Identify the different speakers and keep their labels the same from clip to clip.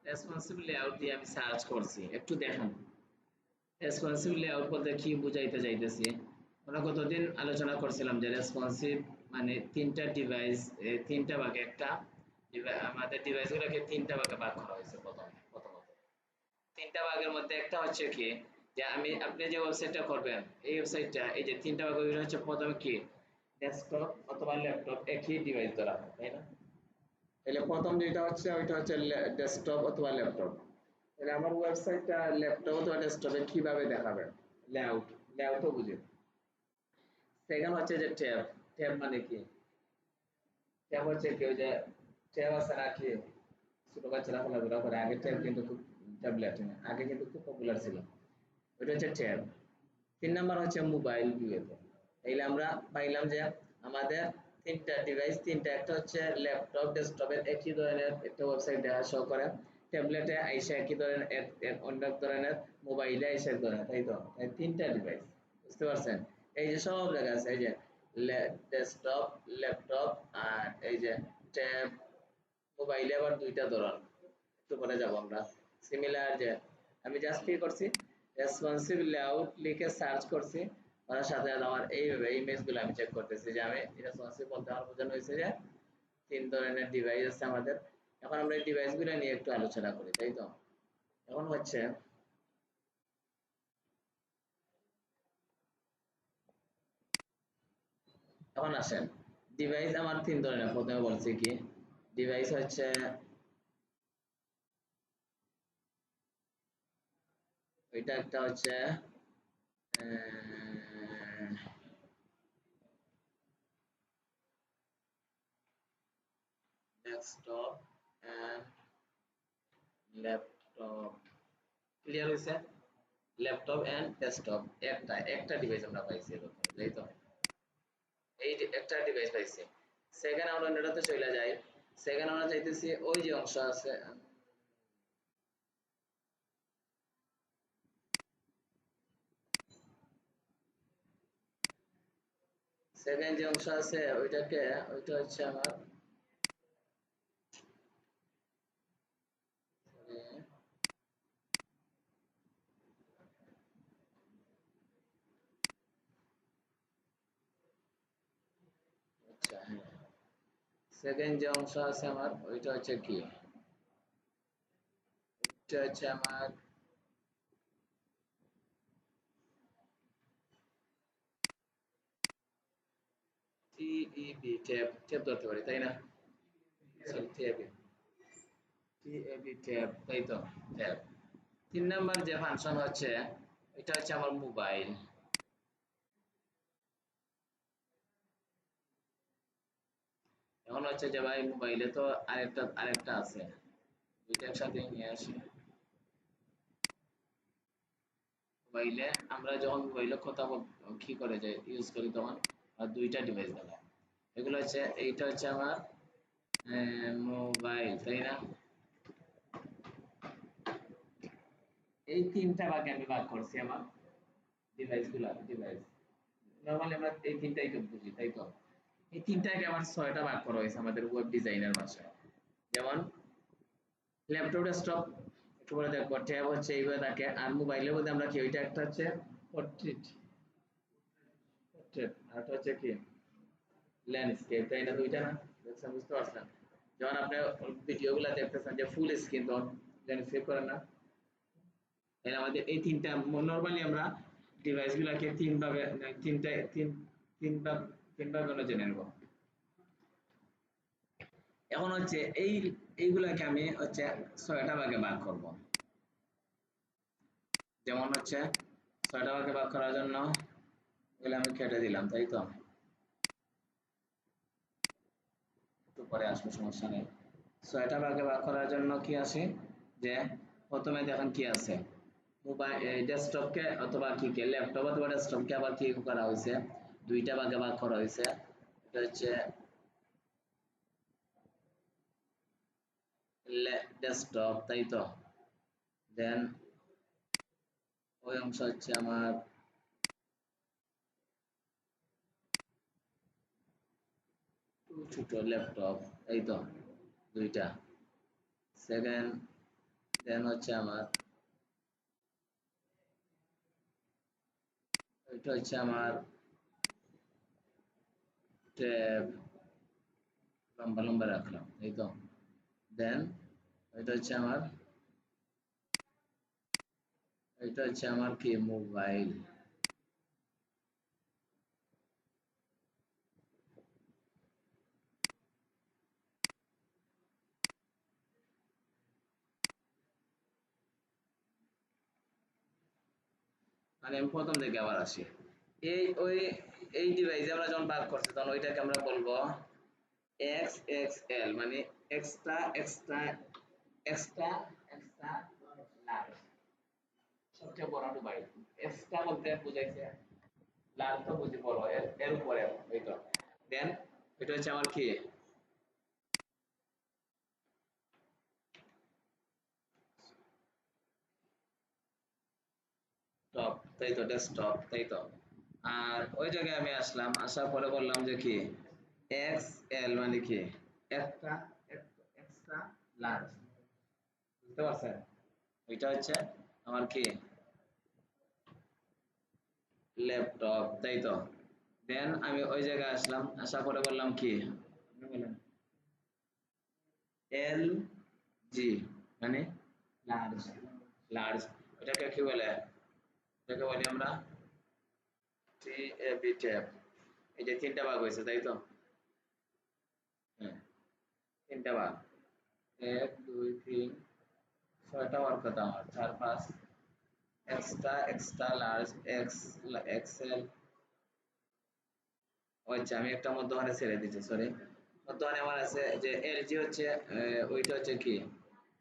Speaker 1: Responsive layout দিয়ে আমি search করছি, একটু দেখেন রেসপন্সিভ লেআউট বলতে কি বুঝাইতে চাইতেছি। আমরা গতদিন আলোচনা করছিলাম যে রেসপন্সিভ মানে তিনটা ডিভাইস, তিনটা ভাগে একটা আমাদের ডিভাইসগুলোকে তিনটা ভাগে ভাগ করা হয়েছে। প্রথমত তিনটা ভাগের মধ্যে একটা হচ্ছে কি যে আপনি যে ওয়েবসাইটটা করবেন এই ওয়েবসাইটটা এই যে তিনটা ভাগ হচ্ছে প্রথমে কি ডেস্কটপ অথবা ল্যাপটপ একই ডিভাইস ধরা হয়, তাই না? তাহলে প্রথম যেটা হচ্ছে ওইটা হচ্ছে ডেস্কটপ অথবা ল্যাপটপ। তাহলে আমার ওয়েবসাইটটা ল্যাপটপ অথবা ডেস্কটপে কিভাবে দেখাবে? লেআউট, লেআউটও বুঝে। সেকেন্ড হচ্ছে যে ট্যাব, ট্যাব মানে কি? ট্যাব হচ্ছে কি ওই যে ট্যাব আছে নাকি ছোট বাচ্চারা খেলাধুলা করে, আগে ট্যাব কিন্তু খুব ট্যাবলেট আগে কিন্তু খুব পপুলার ছিল, ওইটা হচ্ছে ট্যাব। 3 নাম্বার হচ্ছে মোবাইল ভিউতে। তাইলে আমরা পাইলাম যে আমাদের তিনটা ডিভাইস, তিনটা একটা হচ্ছে ল্যাপটপ ডেস্কটপের একই ধরনের একটা ওয়েবসাইট দেখা শো করে, ট্যাবলেটে আইসা একই ধরনের অন্য এক ধরনের, মোবাইলে আইসা এক ধরনের, তাই তো? তাই তিনটা ডিভাইস, বুঝতে পারছেন? এই যে সব জায়গা আছে, এই যে ডেস্কটপ ল্যাপটপ আর এই যে ট্যাব, মোবাইলে আবার দুইটা ধরন, একটু পরে যাব আমরা। সিমিলার যে আমি জাস্ট কি করছি রেসপন্সিভ লেআউট লিখে সার্চ করছি, ওর সাথে আমার এইভাবে ইমেজগুলো আমি চেক করতেছি যে আমি রেসপন্সিভ বলতে আমার বোঝানো হয়েছে যে তিন ধরনের ডিভাইস আছে আমাদের। এখন আমরা এই ডিভাইসগুলো নিয়ে একটু আলোচনা করি, তাই তো? এখন হচ্ছে এখন আসেন ডিভাইস আমার তিন ধরনের, প্রথমে বলছি কি ডিভাইস হচ্ছে ওইটা একটা হচ্ছে ডেস্কটপ এন্ড ল্যাপটপ, ক্লিয়ার হয়েছে? ল্যাপটপ এন্ড ডেস্কটপ একটা একটা ডিভাইস আমরা পাইছি এরকম, তাই তো? এই যে একটা ডিভাইস পাইছি। সেকেন্ড আমরা এটাতে চলে যাই। সেকেন্ড আমরা চাইতেছি ওই যে অংশ আছে, সেকেন্ড যে অংশ আছে ওইটাকে, ওইটা হচ্ছে আমার আচ্ছা হ্যাঁ, সেকেন্ড যে অংশ আছে আমার ওইটা হচ্ছে কি, ওইটা হচ্ছে আমার টিইবি, ট্যাব, ট্যাব ধরতে পারি তাই না? সরি ট্যাব, টিএবি ট্যাব, তাই তো? ট্যাব। 3 নাম্বার যে ফাংশন হচ্ছে এটা হচ্ছে আমার মোবাইল। এখন হচ্ছে যে ভাই মোবাইলে তো আরেকটা আছে, দুইটা একসাথে নিয়ে আসি। মোবাইলে আমরা যখন মোবাইলে কথা কি করে যে ইউজ করি তখন দুইটা ডিভাইস দেখায়। এগুলো হচ্ছে এইটা হচ্ছে আমার মোবাইল, তাই না? এই তিনটা ভাগে আমি ভাগ করছি আমার ডিভাইস। নরমালি আমরা এই তিনটাই তো বুঝি, তাই তো? এই তিনটাকে আবার ছয়টা ভাগ করা হয়েছে আমাদের ওয়েব ডিজাইনের ভাষায়। যেমন ল্যাপটপ ডেস্কটপ একটু পরে দেখবো, ট্যাব হচ্ছে এইভাবে থাকে, আর মোবাইলের মধ্যে আমরা কি ওইটা একটা হচ্ছে পোর্ট্রেট, পোর্ট্রেট আর একটা হচ্ছে কি ল্যান্ডস্কেপ, তাই না? দুইটা না? দেখছেন, বুঝতে পারছেন? যখন আপনি ভিডিওগুলো দেখতেছেন যে ফুল স্ক্রিন তখন ল্যান্ডস্কেপ করেন না? তাহলে আমাদের এই তিনটা নরমালি আমরা ডিভাইস গুলাকে তিন ভাবে, তিনটা তিন ভাগ, তিন ভাগ আমরা জেনে নেব। এখন হচ্ছে এইগুলাকে আমি হচ্ছে ছয়টা ভাগে ভাগ করব। যেমন হচ্ছে ছয়টা ভাগে ভাগ করার জন্য এগুলো আমি কেটে দিলাম, তাই তো? একটু পরে আসবো, সমস্যা নেই। ছয়টা ভাগে ভাগ করার জন্য কি আছে যে প্রথমে দেখেন কি আছে, মোবাইল ডেস্কটপকে অথবা কি কে ল্যাপটপ অথবা ডেস্কটপকে আবার কি করা হয়েছে, দুইটা ভাগে ভাগ করা হয়েছে। এটা হচ্ছে ডেস্কটপ, তাই তো? দেন ওই অংশ হচ্ছে আমার ছোট ল্যাপটপ, এই তো দুইটা। সেকেন্ড দেন হচ্ছে আমার এটা হচ্ছে আমার ট্যাব, লম্বা লম্বা রাখলাম এই তো। দেন এটা হচ্ছে আমার কি মোবাইল। মানে আমি প্রথম থেকে আবার আসি। ওই এই ডিভাইসে আমরা যখন ভাগ করছি তখন ওইটাকে আমরা বলবো এক্স এক্স এল, মানে extra extra extra extra large, সবচেয়ে বড় মোবাইল। এক্সট্রা বলতে বুঝাইছে লার্জ তো বুঝি বড়, এর এর উপরে এই তো। দেন এটা হচ্ছে আমার কি টপ, তাই তো, ডেস্কটপ, তাই তো। আর ওই জায়গায় আমি আসলাম, আসার পরে বললাম যে কি এক্স এল মানে কি একটা এক্সট্রা লার্জ, বুঝতে পারছেন? ওইটা হচ্ছে আমার কি ল্যাপটপ, তাই তো। দেন আমি ওই জায়গায় আসলাম, আসার পরে বললাম কি এল জি মানে লার্জ, লার্জ। এটাকে কি বলে? এটাকে বলি আমরা টি এ বি ট্যাব। এই যে তিনটা ভাগ হয়েছে, তাই তো। হ্যাঁ, তিনটা ভাগ, এক দুই তিন, ছয়টা বার কথা আমার, চার পাঁচ, extra extra large, X XL. আচ্ছা আমি একটা মধ্যখানে ছেড়ে দিচ্ছি, সরি। মধ্যখানে আমার আছে যে এলজি হচ্ছে ওইটা হচ্ছে কি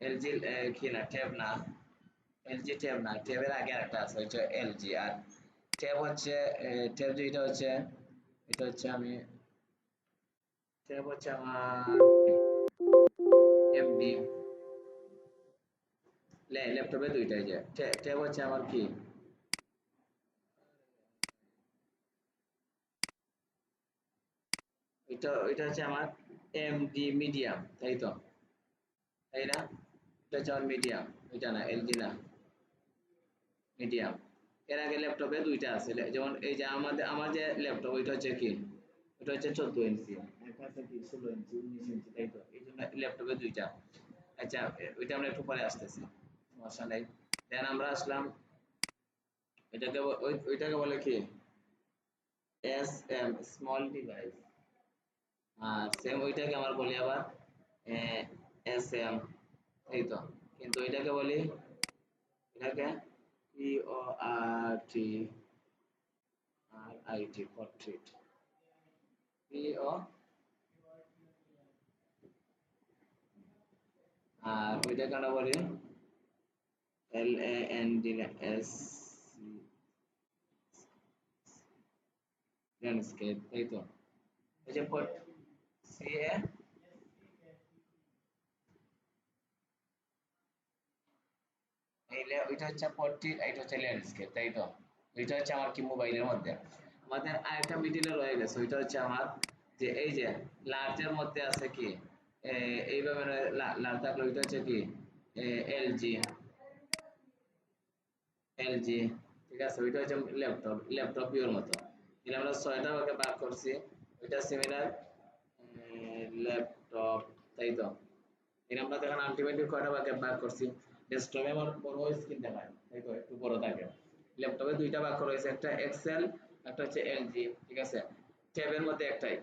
Speaker 1: এলজি, কি না ট্যাব না, এলজি ট্যাব না, ট্যাবের আগে আরেকটা আছে হচ্ছে এলজি। আর ট্যাব হচ্ছে ট্যাব যেটা হচ্ছে এটা হচ্ছে আমি ট্যাব হচ্ছে আমার এমডি। ল্যাপটপে দুইটাই যে ট্যাব হচ্ছে আমার কি এটা, এটা হচ্ছে আমার এমডি মিডিয়াম, তাই তো, তাই না? এটা হচ্ছে আমার মিডিয়াম, এটা না এলজি না, মিডিয়াম। এর আগে ল্যাপটপে দুইটা আছে, যেমন এই যে আমার যে ল্যাপটপ ওইটা হচ্ছে কি ওটা হচ্ছে 14 ইঞ্চি, একটা আছে কি 16 ইঞ্চি, 19 ইঞ্চি, তাই তো। এই জন্য ল্যাপটপে দুইটা। আচ্ছা ওইটা আমরা একটু পরে আসতেছি, সমস্যা নাই। দেন আমরা আসলাম এটাকে ওইটাকে বলে কি এস এম, স্মল ডিভাইস। আর সেম ওইটাকে আমরা বলি আবার এস এম, এই তো। কিন্তু এটাকে বলি এটাকে P O R T R I T, portrait, P O. আর ওইটাকে আমরা বলি L A N D S, landscape, তাই তো। এই যে সি এ, ওইটা হচ্ছে পোর্ট্রেট, এটা হচ্ছে ল্যান্ডস্কেপ, তাই তো। ওইটা হচ্ছে আমার কি মোবাইলের মধ্যে। আমাদের আরেকটা মিডিলে রয়ে গেছে, ওইটা হচ্ছে আমার যে এই যে লার্জের মধ্যে আছে কি এইভাবে লার্জ থাকলে ওইটা হচ্ছে কি এলজি, এলজি, ঠিক আছে। ওইটা হচ্ছে ল্যাপটপ, ল্যাপটপ ইউর মতো। তাহলে আমরা ছয়টা ভাগে ভাগ করছি, ওইটা সিমিলার ল্যাপটপ, তাই তো। এর আমরা দেখেন আলটিমেটলি কয়টা ভাগে ভাগ করছি। ডেস্কটপে আমার বড় স্ক্রিন দেখায়, তাই তো, একটু বড় থাকে। ল্যাপটপে দুইটা ভাগ করা হয়েছে, একটা এক্সেল, একটা হচ্ছে এলজি, ঠিক আছে। ট্যাবের মধ্যে একটাই,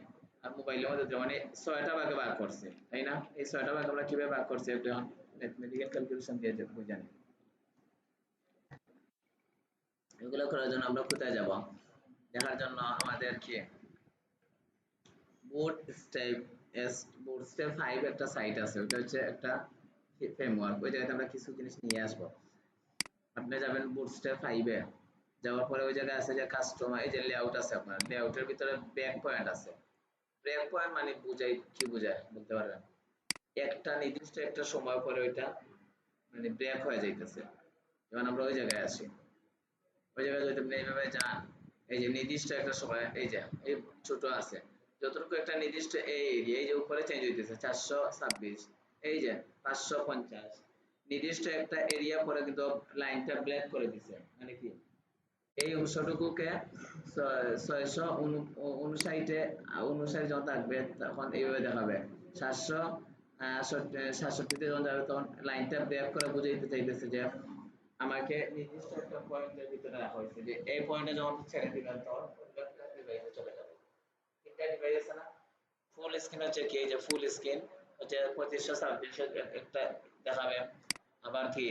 Speaker 1: আর মোবাইলের মধ্যে মানে ছয়টা ভাগে ভাগ করছে, তাই না? এই ছয়টা ভাগ আমরা কিভাবে ভাগ করছি একটু ম্যাথমেটিক্যাল ক্যালকুলেশন দিয়ে বুঝানি। এগুলো করার জন্য আমরা কোথায় যাব? দেখার জন্য আমাদের কি বুট স্টেপ এস, বুট স্টেপ 5 একটা সাইট আছে, ওটা হচ্ছে একটা ফ্রেমওয়ার্ক। ওই জায়গাতে আমরা কিছু জিনিস নিয়ে আসবো। আপনি যাবেন বুটস্ট্র্যাপ 5 এ, যাওয়ার পরে ওই জায়গায় আছে যে কাস্টমার, এই যে লেআউট আছে, আপনার লেআউটের ভিতরে ব্যাক পয়েন্ট আছে। ব্রেক পয়েন্ট মানে বুঝাই কি বুঝায় বলতে পারবেন? একটা নির্দিষ্ট একটা সময় পরে ওইটা মানে ব্রেক হয়ে যাইতেছে। যেমন আমরা ওই জায়গায় আছি, ওই জায়গায় যদি আপনি এইভাবে যান, এই যে নির্দিষ্ট একটা সময়, এই যে এই ছোট আছে, যতটুকু একটা নির্দিষ্ট এই এরিয়া, এই যে উপরে চেঞ্জ হইতেছে 426, এই যে 550, নির্দিষ্ট একটা এরিয়া পরে কিন্তু লাইনটা ব্ল্যাক করে দিছে, মানে কি এই অংশটুকুকে 659 অনুসারে যখন থাকবে তখন এইভাবে দেখাবে, 767 যখন যাবে তখন লাইনটা ব্রেক করে বুঝাইতে চাইতেছে যে আমাকে নির্দিষ্ট একটা পয়েন্টের ভিতরে রাখা হয়েছে, যে এই পয়েন্টে যখন ছেড়ে দিবেন তখন ডিভাইসে চলে যাবে। তিনটা ডিভাইস আছে না, ফুল স্ক্রিন হচ্ছে কি, এই যে ফুল স্ক্রিন হচ্ছে 2526 একটা দেখাবে, আবার কি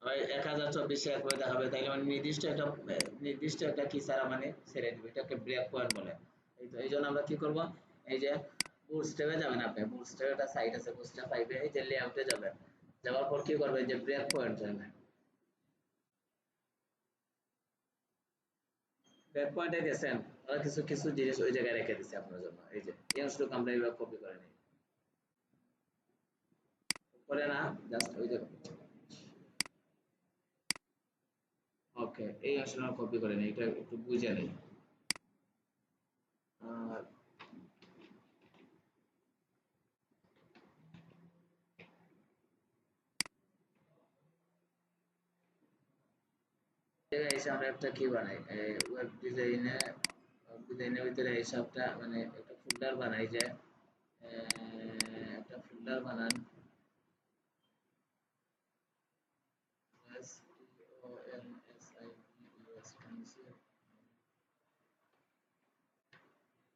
Speaker 1: 1024 একবার দেখাবে, তাইলে মানে নির্দিষ্ট একটা কি ছাড়া মানে ছেড়ে দিবে, এটাকে ব্রেক পয়েন্ট বলে। এই তো এই জন্য আমরা কি করব, এই যে বুটস্ট্র্যাপে যাবেন, আপনি বুটস্ট্র্যাপে একটা সাইট আছে বুটস্ট্র্যাপ 5 এই যে লেআউটে যাবেন, যাওয়ার পর কি করবেন, যে ব্রেক পয়েন্ট যাবেন, ব্রেক পয়েন্টে গেছেন, ওরা কিছু কিছু জিনিস ওই জায়গায় রেখে দিচ্ছে আপনার জন্য, এই যে এই অংশটুকু আমরা এইভাবে কপি করে নিই, করে না জাস্ট ওই যে ওকে এই অংশটা কপি করে নিই, এটা একটু বুঝে নিই। আর এসে আমরা একটা কি বানাই, ওয়েব ডিজাইনের ভিতরে হিসাবটা মানে একটা ফোল্ডার বানাই, যে একটা ফোল্ডার বানান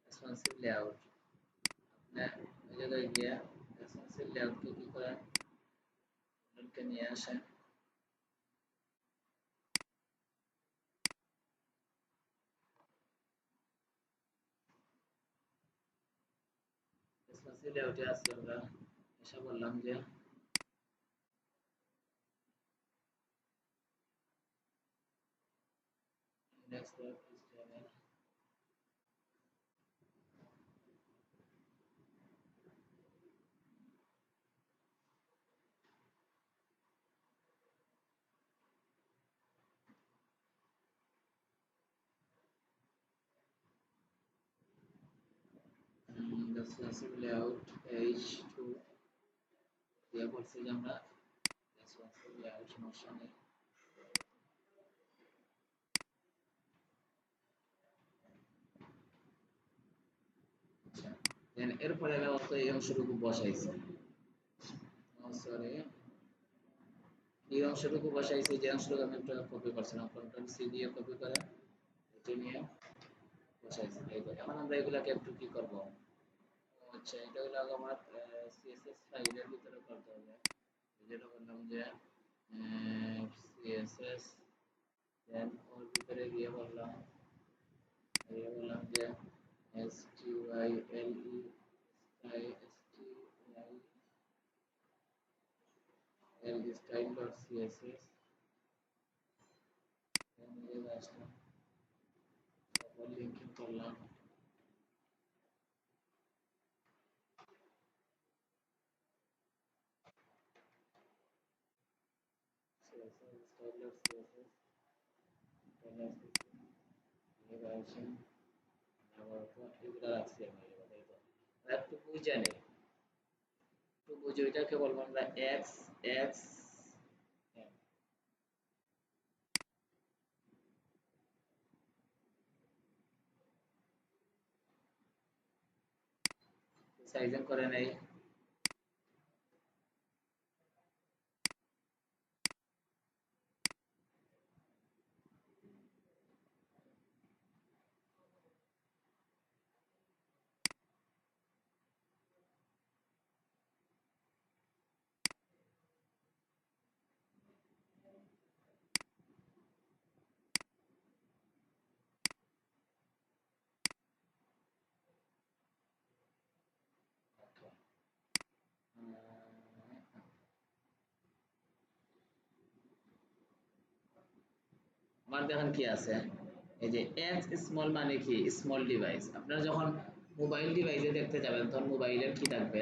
Speaker 1: রেসপন্সিভ লেআউট, আপনি ওই জায়গায় গিয়ে রেসপন্সিভ লেআউটকে কি করেন, ফোল্ডারকে নিয়ে আসেন, রেসপন্সিভ লেআউটে আছি আমরা, এসে বললাম যে index.html, রেসপন্সিভ লেআউট h2 দিয়ে বলছি যে আমরা রেসপন্সিভ লেআউট সমস্যা নেই, দেন এরপরে আমি অত এই অংশটুকু বসাইছি, সরি এই অংশটুকু বসাইছি, যে অংশটুকু আমি একটা কপি করছিলাম, কন্ট্রোল সি দিয়ে কপি করে এটা নিয়ে বসাইছি, এই তো এখন আমরা এগুলাকে একটু কি করব, আচ্ছা এটা হলো আমার সিএসএস ফাইলের ভিতরে করতে হবে, যেটা বললাম যে সিএসএস, দেন ওর ভিতরে গিয়ে বললাম যে style.css, দেন এই আসলাম, তারপর লিঙ্কিং করলাম, css style.css, আসেন আবার তো এগুলো রাখছি আমি, তাই তো একটু বুঝে নেই, একটু বুঝে ওইটাকে বলবো আমরা এক্স এক্স সাইজিং করে নেই, আমার দেখেন কি আছে, এই যে এক্স স্মল মানে কি স্মল ডিভাইস, আপনারা যখন মোবাইল ডিভাইসে দেখতে যাবেন তখন মোবাইলের কি থাকবে,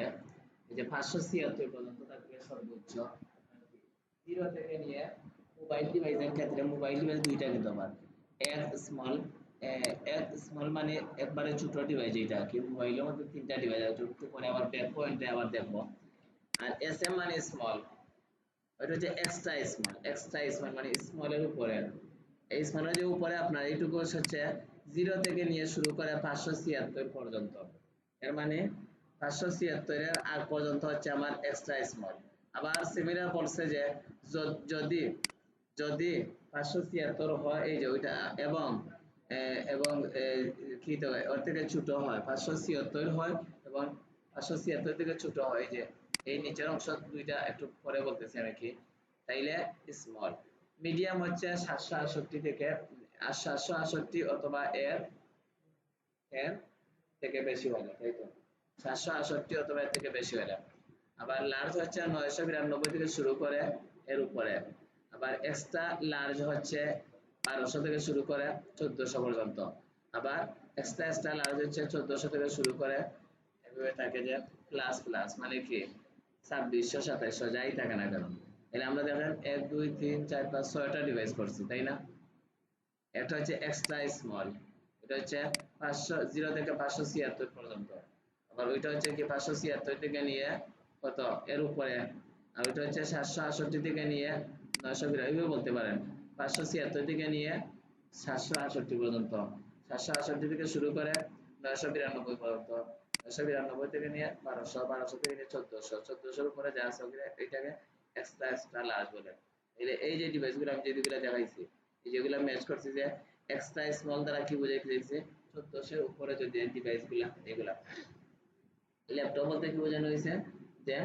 Speaker 1: এই যে 576 পর্যন্ত থাকবে সর্বোচ্চ, 0 থেকে নিয়ে মোবাইল ডিভাইসের ক্ষেত্রে মোবাইল ডিভাইস দুইটা কিন্তু আবার এক্স স্মল এক স্মল মানে একবারে ছোট ডিভাইস, এটা কি মোবাইলের মধ্যে তিনটা ডিভাইস আছে, একটু পরে আবার ব্যাক পয়েন্টে আবার দেখবো। আর এস এম মানে স্মল, ওইটা হচ্ছে এক্সট্রা স্মল। এক্সট্রা স্মল মানে স্মলের উপরে, এই স্মলের যে উপরে আপনার এইটুকু হচ্ছে 0 থেকে নিয়ে শুরু করে 576 পর্যন্ত। এর মানে 576 এর আগ পর্যন্ত হচ্ছে আমার এক্সট্রা স্মল। আবার সিমিলার বলছে যে যদি যদি 576 হয়, এই যে ওইটা, এবং এবং কি তো ওর থেকে ছোট হয়, 576 হয় এবং 576 থেকে ছোট হয়, এই যে এই নিচের অংশ দুইটা একটু পরে বলতেছি আমি কি, তাইলে স্মল। মিডিয়াম হচ্ছে 768 থেকে 768 অথবা এর এর থেকে বেশি হলে, তাই তো 768 অথবা এর থেকে বেশি হলে। আবার লার্জ হচ্ছে 992 থেকে শুরু করে এর উপরে। আবার এক্সট্রা লার্জ হচ্ছে 1200 থেকে শুরু করে 1400 পর্যন্ত। আবার এক্সট্রা এক্সট্রা লার্জ হচ্ছে 1400 থেকে শুরু করে এভাবে থাকে যে প্লাস প্লাস মানে কি 2600 2700 যাই থাকে না কেন। তাহলে আমরা দেখেন 1 2 3 4 5 6টা ডিভাইস করছি, তাই না? একটা হচ্ছে এক্সট্রা স্মল, এটা হচ্ছে 500 0 থেকে 576 পর্যন্ত। আবার ওইটা হচ্ছে কি 576 থেকে নিয়ে কত এর উপরে। আর ওইটা হচ্ছে 768 থেকে নিয়ে 992 এইভাবে বলতে পারেন, 576 থেকে নিয়ে 768 পর্যন্ত। 768 থেকে শুরু করে 992 পর্যন্ত। 992 থেকে নিয়ে 1200, 1200 থেকে নিয়ে 1400, 1400 এর উপরে যা আছে এটাকে এক্সট্রা এক্সট্রা লার্জ বলে। এই যে ডিভাইসগুলো আমি যেগুলো দেখাইছি, এই যেগুলো ম্যাচ করছি, যে এক্সট্রা স্মল দ্বারা কি বোঝাইতে চাইছে, 1400 এর উপরে যদি ডিভাইসগুলো এগুলা। ল্যাপটপ বলতে কি বোঝানো হয়েছে যে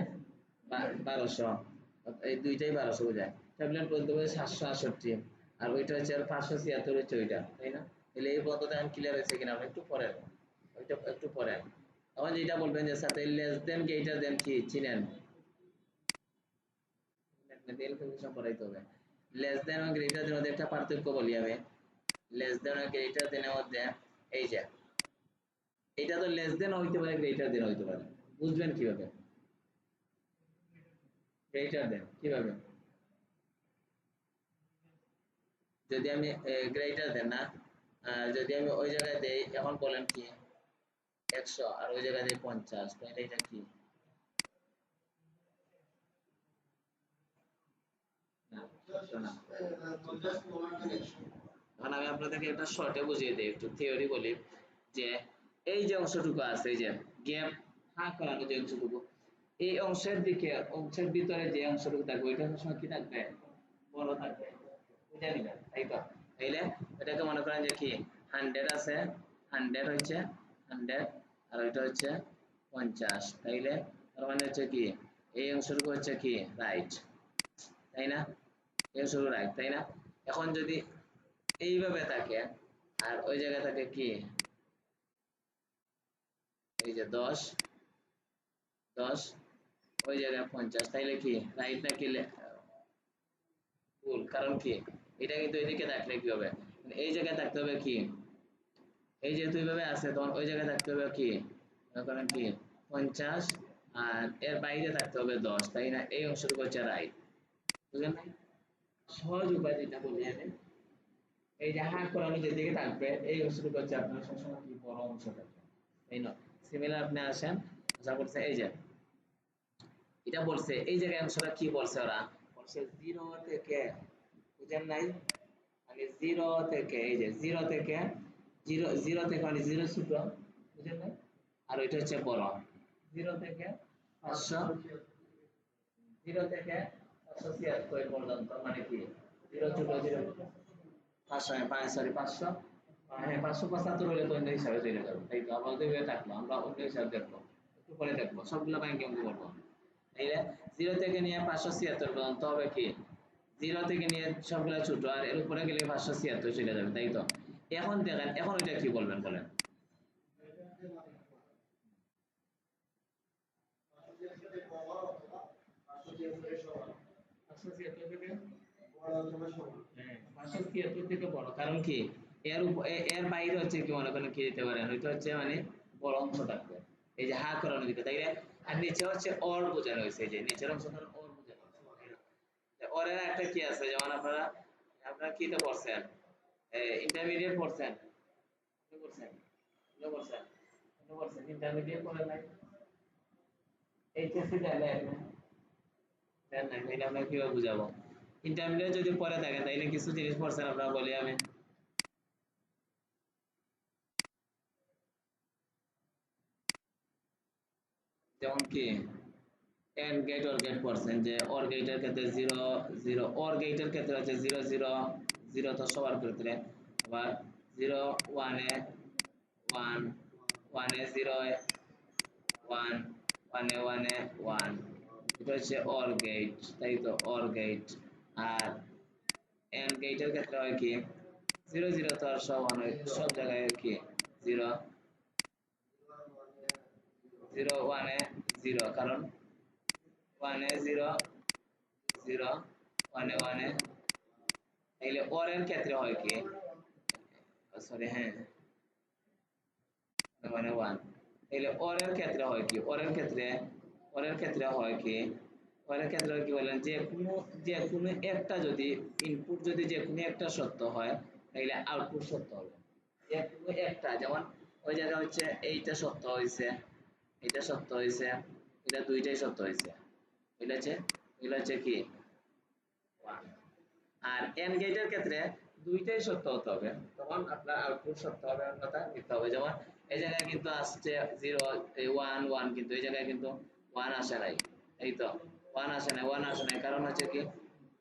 Speaker 1: 1200, এই দুইটাই 1200 বোঝায়। ট্যাবলেট বলতে বোঝায় 768, আর ওইটা হচ্ছে আর 576 হচ্ছে ওইটা, তাই না? তাহলে এই পদ্ধতি আমি ক্লিয়ার হয়েছে কিনা আমরা একটু পরে, ওইটা একটু পরে। এখন যেটা বলবেন যে সাথে লেস দেন গ্রেটার দেন কি চিনেন, ক্যালকুলেশন করাইতে হবে। লেস দেন এবং গ্রেটার দেন মধ্যে একটা পার্থক্য বলি আমি। লেস দেন এবং গ্রেটার দেনের মধ্যে এই যে এটা তো লেস দেন হইতে পারে, গ্রেটার দেন হইতে পারে। বুঝবেন কিভাবে? গ্রেটার দেন কিভাবে? যদি আমি গ্রেটার দেন না, যদি আমি ওই জায়গায় দেই, এখন বলেন কি 100 আর ওই জায়গায় দেই 50, তাহলে এটা কি? না, সত্য না। এখন আমি আপনাদেরকে একটা শর্টে বুঝিয়ে দিই, একটু থিওরি বলি, যে এই যে অংশটুকু আছে, এই যে গ্যাপ ফাঁক করানো যে অংশটুকু, এই অংশের দিকে, অংশের ভিতরে যে অংশটুকু থাকবে ওইটা সবসময় কি থাকবে, বড় থাকবে। বুঝে নিবেন, তাই তো? তাইলে এটাকে মনে করেন যে কি 100 আছে, 100 হচ্ছে 100, আর ওইটা হচ্ছে 50, তাইলে তার মানে হচ্ছে কি এই অংশটুকু হচ্ছে কি রাইট, তাই না? এই অংশটুকু রাইট, তাই না? এখন যদি এইভাবে থাকে আর ওই জায়গায় থাকে কি এই যে 10 10, ওই জায়গায় 50, তাইলে কি রাইট নাকি ভুল? কারণ কি এটা কিন্তু এদিকে থাকলে কি হবে, এই জায়গায় থাকতে হবে কি, এই যেহেতু এইভাবে আছে তখন ওই জায়গায় থাকতে হবে কি, মনে করেন কি 50, আর এর বাইরে থাকতে হবে 10, তাই না? এই অংশটুকু হচ্ছে রাইট। বুঝলেন না? সহজ উপায় যেটা বলি আমি, এই যে হাত করানো যেদিকে থাকবে এই অংশটুকু হচ্ছে আপনার সবসময় কি বড় অংশ থাকবে, তাই না? সিমিলার আপনি আসেন, আশা করছে এই যে এটা বলছে, এই জায়গায় অংশটা কি বলছে, ওরা বলছে 0 থেকে, বুঝেন নাই, মানে 0 থেকে, এই যে 0 থেকে 0, 0 থেকে মানে 0 ছোট, বুঝেন নাই? আর ওইটা হচ্ছে বড়, 0 থেকে 500, 0 থেকে 576 পর্যন্ত, মানে কি 0 ছোট 0, 500, 500, হ্যাঁ 575 হলে তো অন্য হিসাবে চলে যাবে, তাই তো? আবার ওইভাবে থাকলো, আমরা অন্য হিসাবে দেখবো, একটু পরে দেখবো সবগুলো ব্যাংকে অঙ্ক করবো। তাইলে 0 থেকে নিয়ে 576 পর্যন্ত হবে কি, 0 থেকে নিয়ে সবগুলো ছোট, আর এর উপরে গেলে 576 চলে যাবে, তাই তো? এখন দেখেন, এখন ওইটা কি বলবেন বলেন? পাঁচশো ছিয়াত্তর থেকে, হ্যাঁ 576 থেকে বড়, কারণ কি এর বাইরে হচ্ছে কি মনে করেন কি দিতে পারেন, ওইটা হচ্ছে মানে বড় অংশ থাকবে, এই যে হা করানো দিকে, তাইলে আর নিচে হচ্ছে অর বোঝানো হয়েছে, এই যে নিচের অংশ ধরেন অর বোঝানো হয়েছে। অরের একটা কি আছে, যেমন আপনারা আপনারা কি তো পড়ছেন, ইন্টারমিডিয়েট পড়ছেন, করছেন করছেন করছেন ইন্টারমিডিয়েট করেন নাই, এইচএসসি দেন নাই, দেন নাই, তাইলে আমরা কিভাবে বুঝাবো? ইন্টারমিডিয়েট যদি পরে থাকেন তাইলে কিছু জিনিস পড়ছেন আপনারা, বলি আমি। যেমন কি এন্ড গেট অর গেট পড়ছেন, যে অর গেটের ক্ষেত্রে 0 0, অর গেটের ক্ষেত্রে হচ্ছে 0 0 0 তো সবার ক্ষেত্রে, আবার 0 1 এ 1 1 এ 0 এ 1 1 এ 1 এ 1, এটা হচ্ছে অর গেট, তাই তো অর গেট। আর এন্ড গেটের ক্ষেত্রে হয় কি 0 0 তো আর সব জায়গায় কি 0 0 1 এ 0, কারণ 1 এ 0 0 1 এ 1 এ, তাইলে অর এর ক্ষেত্রে হয় কি, সরি হ্যাঁ মানে 1, তাইলে অর এর ক্ষেত্রে হয় কি, অরের ক্ষেত্রে হয় কি, অরের ক্ষেত্রে হয় কি বলেন, যে কোনো একটা যদি ইনপুট যদি যে কোনো একটা সত্য হয় তাহলে আউটপুট সত্য হবে। যে কোনো একটা, যেমন ওই জায়গা হচ্ছে এইটা সত্য হয়েছে, এটা সত্য হয়েছে, এটা দুইটাই সত্য হয়েছে, এটা হচ্ছে কি 1। আর এন্ড গেটের ক্ষেত্রে দুইটাই সত্য হতে হবে, তখন আপনার আউটপুট সত্য হবে, অন্যথা মিথ্যা হবে। যেমন এই জায়গায় কিন্তু আসছে 0 1 1, কিন্তু এই জায়গায় কিন্তু 1 আসে নাই, এই তো 1 আসে নাই, 1 আসে নাই, কারণ হচ্ছে কি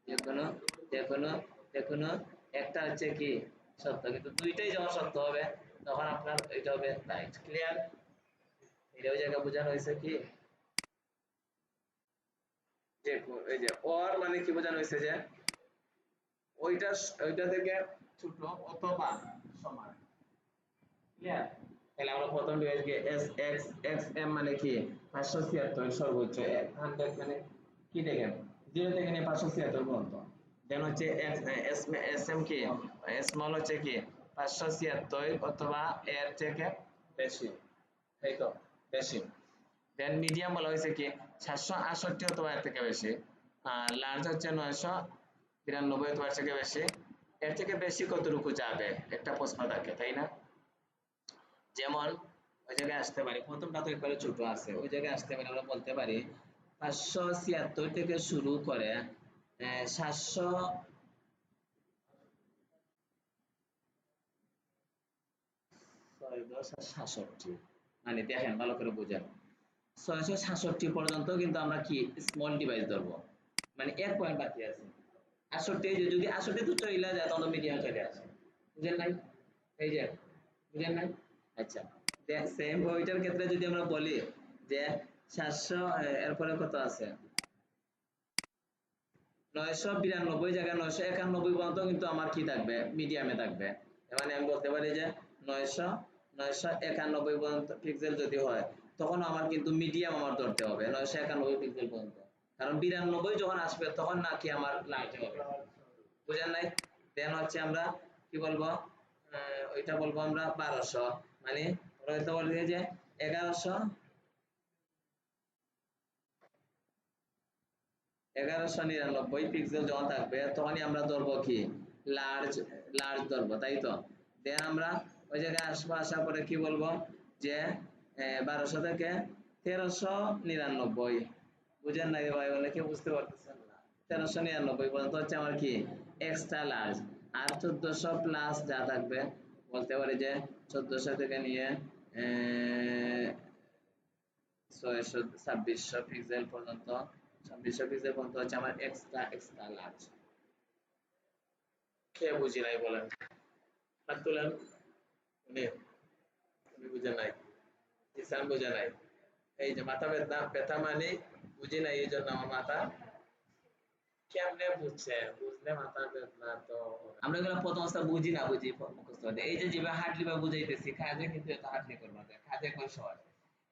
Speaker 1: যে কোনো যে কোনো যে কোনো একটা হচ্ছে কি সত্য, কিন্তু দুইটাই যখন সত্য হবে তখন আপনার এটা হবে রাইট। ক্লিয়ার? এটা ওই জায়গায় বোঝানো হয়েছে কি, যে এই যে অর মানে কি বোঝানো হয়েছে, যে ওইটা ওইটা থেকে ছোট অথবা সমান। ক্লিয়ার? তাহলে আমরা প্রথম ডিভাইসকে এস এক্স এক্স এম মানে কি 576 সর্বোচ্চ, 100 মানে কি দেখেন 0 থেকে নিয়ে 576 পর্যন্ত। দেন হচ্ছে এস এস এম কি স্মল হচ্ছে কি 576 অথবা এর থেকে বেশি, এই তো বেশি। দেন মিডিয়াম বলা হয়েছে কি 768 অথবা এর থেকে বেশি। আর লার্জ হচ্ছে 992 অথবা এর থেকে বেশি। এর থেকে বেশি কতটুকু যাবে একটা প্রশ্ন থাকে, তাই না? যেমন ওই জায়গায় আসতে পারি, প্রথমটা তো একবারে ছোট আছে, ওই জায়গায় আসতে পারি, আমরা বলতে পারি 576 থেকে শুরু করে 700 67, মানে দেখেন ভালো করে বুঝেন 667 পর্যন্ত কিন্তু আমরা কি স্মল ডিভাইস ধরবো, মানে এক পয়েন্ট বাকি আছে। 68 যদি 68 তো চলে যায় তখন মিডিয়াম চলে আসে, বুঝেন নাই? এই যে বুঝেন নাই? আচ্ছা, সেম ওইটার ক্ষেত্রে যদি আমরা বলি যে 700 এরপরে কত আছে 992 জায়গায় 991 পর্যন্ত কিন্তু আমার কি থাকবে মিডিয়ামে থাকবে। মানে আমি বলতে পারি যে 900 991 পর্যন্ত পিক্সেল যদি হয় তখন আমার কিন্তু মিডিয়াম আমার ধরতে হবে 991 পিক্সেল পর্যন্ত, কারণ 92 যখন আসবে তখন নাকি আমার লাইট হবে। বুঝেন নাই? দেন হচ্ছে আমরা কি বলবো, ওইটা বলবো আমরা 1200, মানে ওরা হয়তো বলবে যে 1100 1199 পিক্সেল যখন থাকবে তখনই আমরা ধরবো কি লার্জ লার্জ ধরবো, তাই তো? দেন আমরা ওই জায়গায় আসবো, আসার পরে কি বলবো যে 1200 থেকে 1399, বুঝেন না ভাই, অনেকে বুঝতে পারতেছেন না। 1399 পর্যন্ত হচ্ছে আমার কি এক্সট্রা লার্জ। আর 1400 প্লাস যা থাকবে বলতে পারি যে 1400 থেকে নিয়ে 600 2600 পিক্সেল পর্যন্ত, 2600 পিক্সেল পর্যন্ত হচ্ছে আমার এক্সট্রা লার্জ। কে বুঝি নাই বলেন? হাত তোলেন। উনি উনি বুঝে নাই, ইসান বুঝে নাই। এই যে মাথা ব্যথা ব্যথা মানে বুঝি নাই, এই জন্য আমার মাথা। কেমনে বুঝছেন? বুঝলে মাথা ব্যথা তো আমরা এগুলো প্রথম অবস্থা বুঝি না, বুঝি মুখস্থ হতে। এই যে যেভাবে হাঁটলি বা বুঝাইতেছি কাজে কিন্তু এত হাঁটলি করবো না, কাজে একবার সহজ।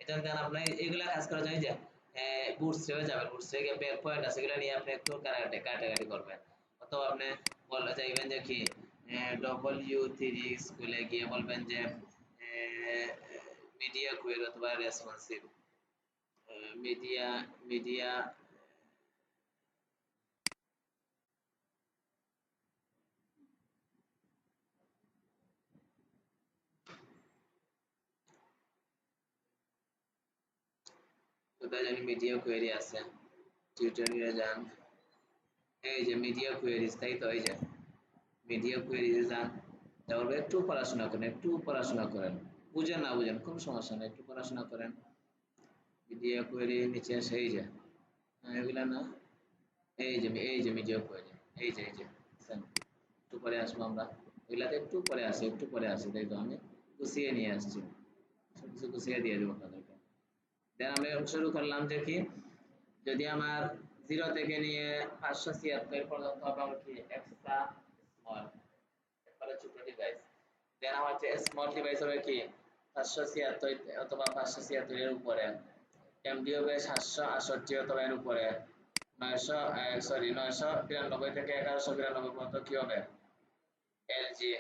Speaker 1: এটা জান আপনার এগুলা কাজ করা যায় যে বুটস হয়ে যাবে, বুটস থেকে ব্যাক পয়েন্ট আছে এগুলো নিয়ে আপনি একটু কাটাকাটি করবেন, অথবা আপনি বলা যাইবেন যে কি W3 স্কুলে গিয়ে বলবেন যে মিডিয়া কুয়ের অথবা রেসপন্সিভ মিডিয়া মিডিয়া কোথায় জানি মিডিয়া কোয়েরি আছে, টিউটোরিয়ালে যান, এই যে মিডিয়া কোয়েরিজ, তাই তো, এই যে মিডিয়া কোয়েরিজে যান, তারপরে একটু পড়াশোনা করেন, একটু পড়াশোনা করেন, বুঝেন না বুঝেন কোনো সমস্যা নেই, একটু পড়াশোনা করেন। মিডিয়া কোয়েরি নিচে আসে, এই যে এগুলা না, এই যে মিডিয়া কোয়েরি, এই যে দেখছেন? একটু পরে আসবো আমরা, এগুলাতে একটু পরে আসি, একটু পরে আসি, তাই তো আমি গুছিয়ে নিয়ে আসছি, সব কিছু গুছিয়ে দিয়ে দেবো আপনাদেরকে। দেন আমি শুরু করলাম যে কি, যদি আমার 0 থেকে নিয়ে 576 পর্যন্ত হবে আমার কি এক্সট্রা স্মল, একবারে ছোট ডিভাইস। দেন আমার যে স্মল ডিভাইস হবে কি 576 অথবা 576 এর উপরে, এমডি হবে 768 অথবা এর উপরে, 992 থেকে 1192 পর্যন্ত কি হবে এলজি।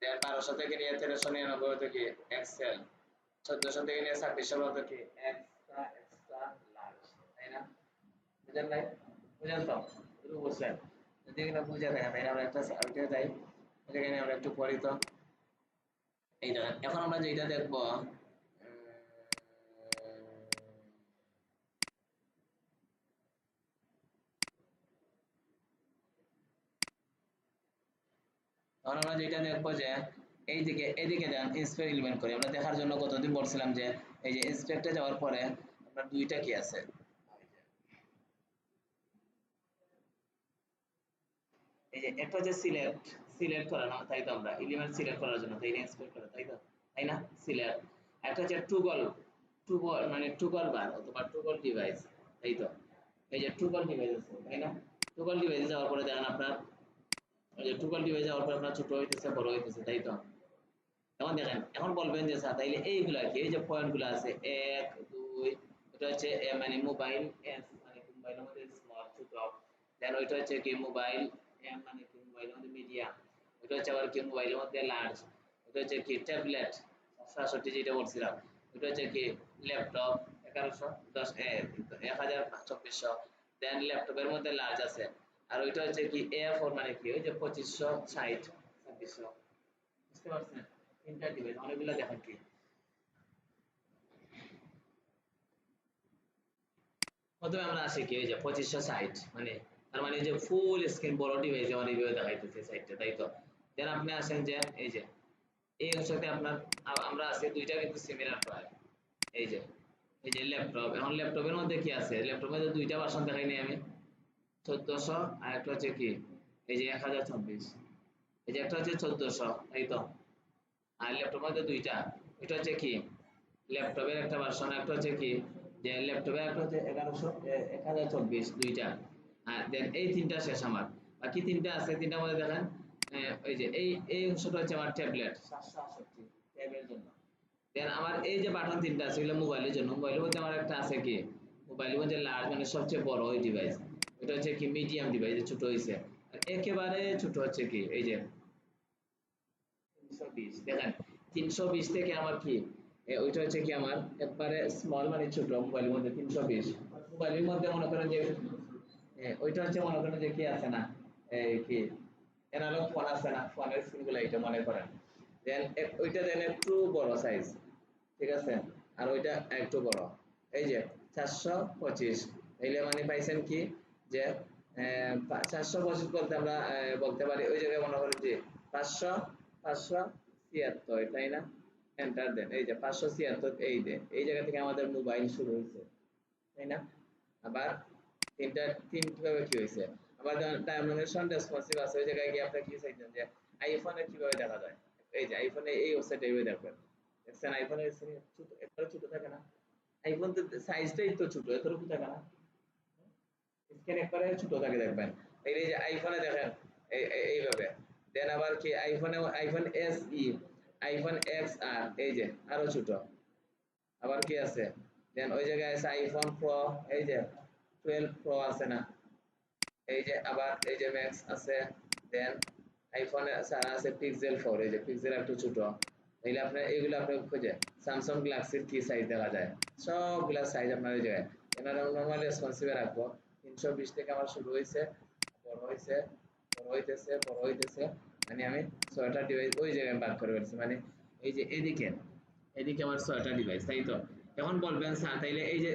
Speaker 1: দেন 1200 থেকে নিয়ে 1399 পর্যন্ত কি এক্সেল, 1400 থেকে নিয়ে 2600 পর্যন্ত কি এক্সট্রা এক্সট্রা লার্জ, তাই না? বুঝেন নাই? বুঝেন তো? শুরু বুঝলেন? যদি এগুলো বুঝে থাকেন তাহলে আমরা একটা ওইটা যাই, এখানে আমরা একটু পড়ি তো। এই দেখেন এখন আমরা যেটা দেখবো, এখন আমরা যেটা দেখবো যে এই দিকে এদিকে যান, ইন্সপেক্ট এলিমেন্ট করি আমরা দেখার জন্য। কতদিন বলছিলাম যে এই যে ইন্সপেক্টে যাওয়ার পরে আপনার দুইটা কি আছে, এই যে একটা হচ্ছে সিলেক্ট, সিলেক্ট করা না, তাই তো আমরা এলিমেন্ট সিলেক্ট করার জন্য, তাই না, ইন্সপেক্ট করা, তাই তো, তাই না, সিলেক্ট। একটা হচ্ছে টুগল, টুগল মানে টুগল বার অথবা টুগল ডিভাইস, তাই তো, এই যে টুগল ডিভাইস আছে, তাই না। টুগল ডিভাইসে যাওয়ার পরে দেখেন আপনার, এই যে টুগল ডিভাইসে যাওয়ার পরে আপনার ছোট হইতেছে বড় হইতেছে, তাই তো। এখন দেখেন, এখন বলবেন যে স্যার তাইলে এইগুলা কি, এই যে পয়েন্ট গুলো আছে 1 2, এটা হচ্ছে মানে মোবাইল এস মানে মোবাইলের মধ্যে স্মল ছোট, দেন ওইটা হচ্ছে কি মোবাইল এম মানে কি মোবাইলের মধ্যে মিডিয়াম, ওইটা হচ্ছে আবার কি মোবাইলের মধ্যে লার্জ, ওইটা হচ্ছে কি ট্যাবলেট 768 যেটা বলছিলাম, ওইটা হচ্ছে কি ল্যাপটপ 1110 1200, দেন ল্যাপটপের মধ্যে লার্জ আছে, আর ওইটা হচ্ছে কি এ ফোর মানে কি ওই যে 2560 2600, বুঝতে পারছেন? তিনটা ডিভাইস অনেকগুলো দেখেন কি, প্রথমে আমরা আসি কি এই যে 2560 মানে, তার মানে যে ফুল স্ক্রিন বড় ডিভাইস যেমন এইভাবে দেখাইতেছে সাইডটা, তাই তো। দেন আপনি আসেন যে এই যে এই অংশতে আপনার আমরা আছি দুইটা কিন্তু সিমিলার প্রায়, এই যে এই যে ল্যাপটপ, এখন ল্যাপটপের মধ্যে কি আছে, ল্যাপটপে তো দুইটা ভার্সন দেখাইনি আমি, 1400 আর একটা হচ্ছে কি এই যে 1024, এই যে একটা হচ্ছে 1400, তাই তো, আর ল্যাপটপের মধ্যে দুইটা, এটা হচ্ছে কি ল্যাপটপের একটা ভার্সন, একটা হচ্ছে কি যে ল্যাপটপের একটা হচ্ছে 1024 দুইটা, আর দেন এই তিনটা শেষ আমার, বাকি তিনটা আছে, তিনটার মধ্যে দেখেন ওই যে এই অংশটা হচ্ছে আমার ট্যাবলেট 768 ট্যাবের জন্য। দেন আমার এই যে বাটন তিনটা আছে এগুলো মোবাইলের জন্য, মোবাইলের মধ্যে আমার একটা আছে কি মোবাইলের মধ্যে লার্জ মানে সবচেয়ে বড় ওই ডিভাইস, এটা হচ্ছে কি মিডিয়াম ডিভাইস ছোট হয়েছে, আর একেবারে ছোট হচ্ছে কি এই যে 320, দেখেন 320 থেকে আমার কি ওইটা হচ্ছে কি আমার একবারে স্মল মানে ছোট মোবাইলের মধ্যে 320, মোবাইলের মধ্যে মনে করেন যে ওইটা হচ্ছে মনে করেন যে কি আছে না এই কি অ্যানালগ ফোন আছে না, ফোনের স্ক্রিনগুলো এটা মনে করেন, দেন ওইটা দেন একটু বড় সাইজ, ঠিক আছে, আর ওইটা একটু বড়, এই যে 425, তাইলে মানে পাইছেন কি যে 425 বলতে আমরা বলতে পারি ওই জায়গায় মনে করেন যে 500 576, তাই না, এন্টার দেন, এই যে 576, এই দেন এই জায়গা থেকে আমাদের মোবাইল শুরু হয়েছে, তাই না। আবার তিন কিভাবে কি হয়েছে, আবার ডাইমেনশন রেসপন্সিভ আছে, ওই জায়গায় গিয়ে আপনি কি চাইছেন যে আইফোনে কিভাবে দেখা যায়, এই যে আইফোনে এই ওয়েবসাইটে এইভাবে দেখবেন, দেখছেন আইফোনের ছোট একটু ছোট থাকে না, আইফোন তো সাইজটাই তো ছোট, এতটুকু থাকে না, স্ক্রিন একবারে ছোট থাকে দেখবেন, এই যে আইফোনে দেখেন এইভাবে, দেন আবার কি আইফোনে iPhone S E, iPhone X R, এই যে আরো ছোট, আবার কি আছে দেন ওই জায়গায় আছে আইফোন প্রো, এই যে 12 প্রো আছে না, এই যে আবার এই যে ম্যাক্স আছে, দেন আইফোনে সারা আছে পিক্সেল 4, এই যে পিক্সেল একটু ছোট, তাইলে আপনি এইগুলো আপনি খুঁজে স্যামসাং গ্যালাক্সির কি সাইজ দেখা যায়, সবগুলা সাইজ আপনার ওই জায়গায়, এনারা নরমালি রেসপন্সিভে রাখবো, 320 থেকে আমার শুরু হয়েছে, বড় হয়েছে, বড় হইতেছে, বড় হইতেছে, মানে আমি 6টা ডিভাইস ওই জায়গায় ভাগ করে ফেলছি, মানে এই যে এদিকে এদিকে আমার 6টা ডিভাইস, তাই তো, এখন বলবেন স্যার তাইলে এই যে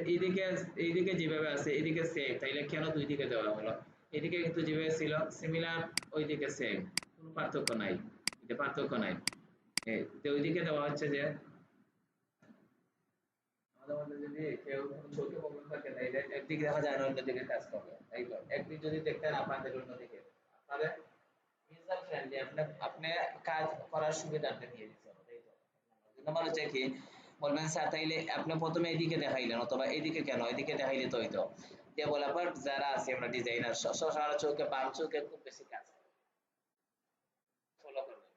Speaker 1: এইদিকে যেভাবে আছে এইদিকে সেম, তাইলে কেন দুই দিকে দেওয়া হলো? এদিকে কিন্তু যেভাবে ছিল সিমিলার, ওইদিকে সেম, কোনো পার্থক্য নাই, এটা পার্থক্য নাই। তো ওইদিকে দেওয়া হচ্ছে যে আমাদের মধ্যে যদি কেউ কোনো চোখে প্রবলেম থাকে তাইলে একদিকে দেখা যায় না অন্যদিকে কাজ করবে, তাই তো একদিক যদি দেখতেন আপনাদের অন্যদিকে আপনাদের ইউজার ফ্রেন্ডলি, আপনি কাজ করার সুবিধাটা দিয়ে দিতে হবে, তাই তো। দুই নম্বর হচ্ছে কি, বলবেন স্যার তাইলে আপনি প্রথমে এইদিকে দেখাইলেন অথবা এইদিকে কেন, এইদিকে দেখাইলে তো হইতো। ডেভেলপার যারা আছে আমরা ডিজাইনার সবার চোখে বাম চোখে খুব বেশি কাজ করে, ফলো করবেন,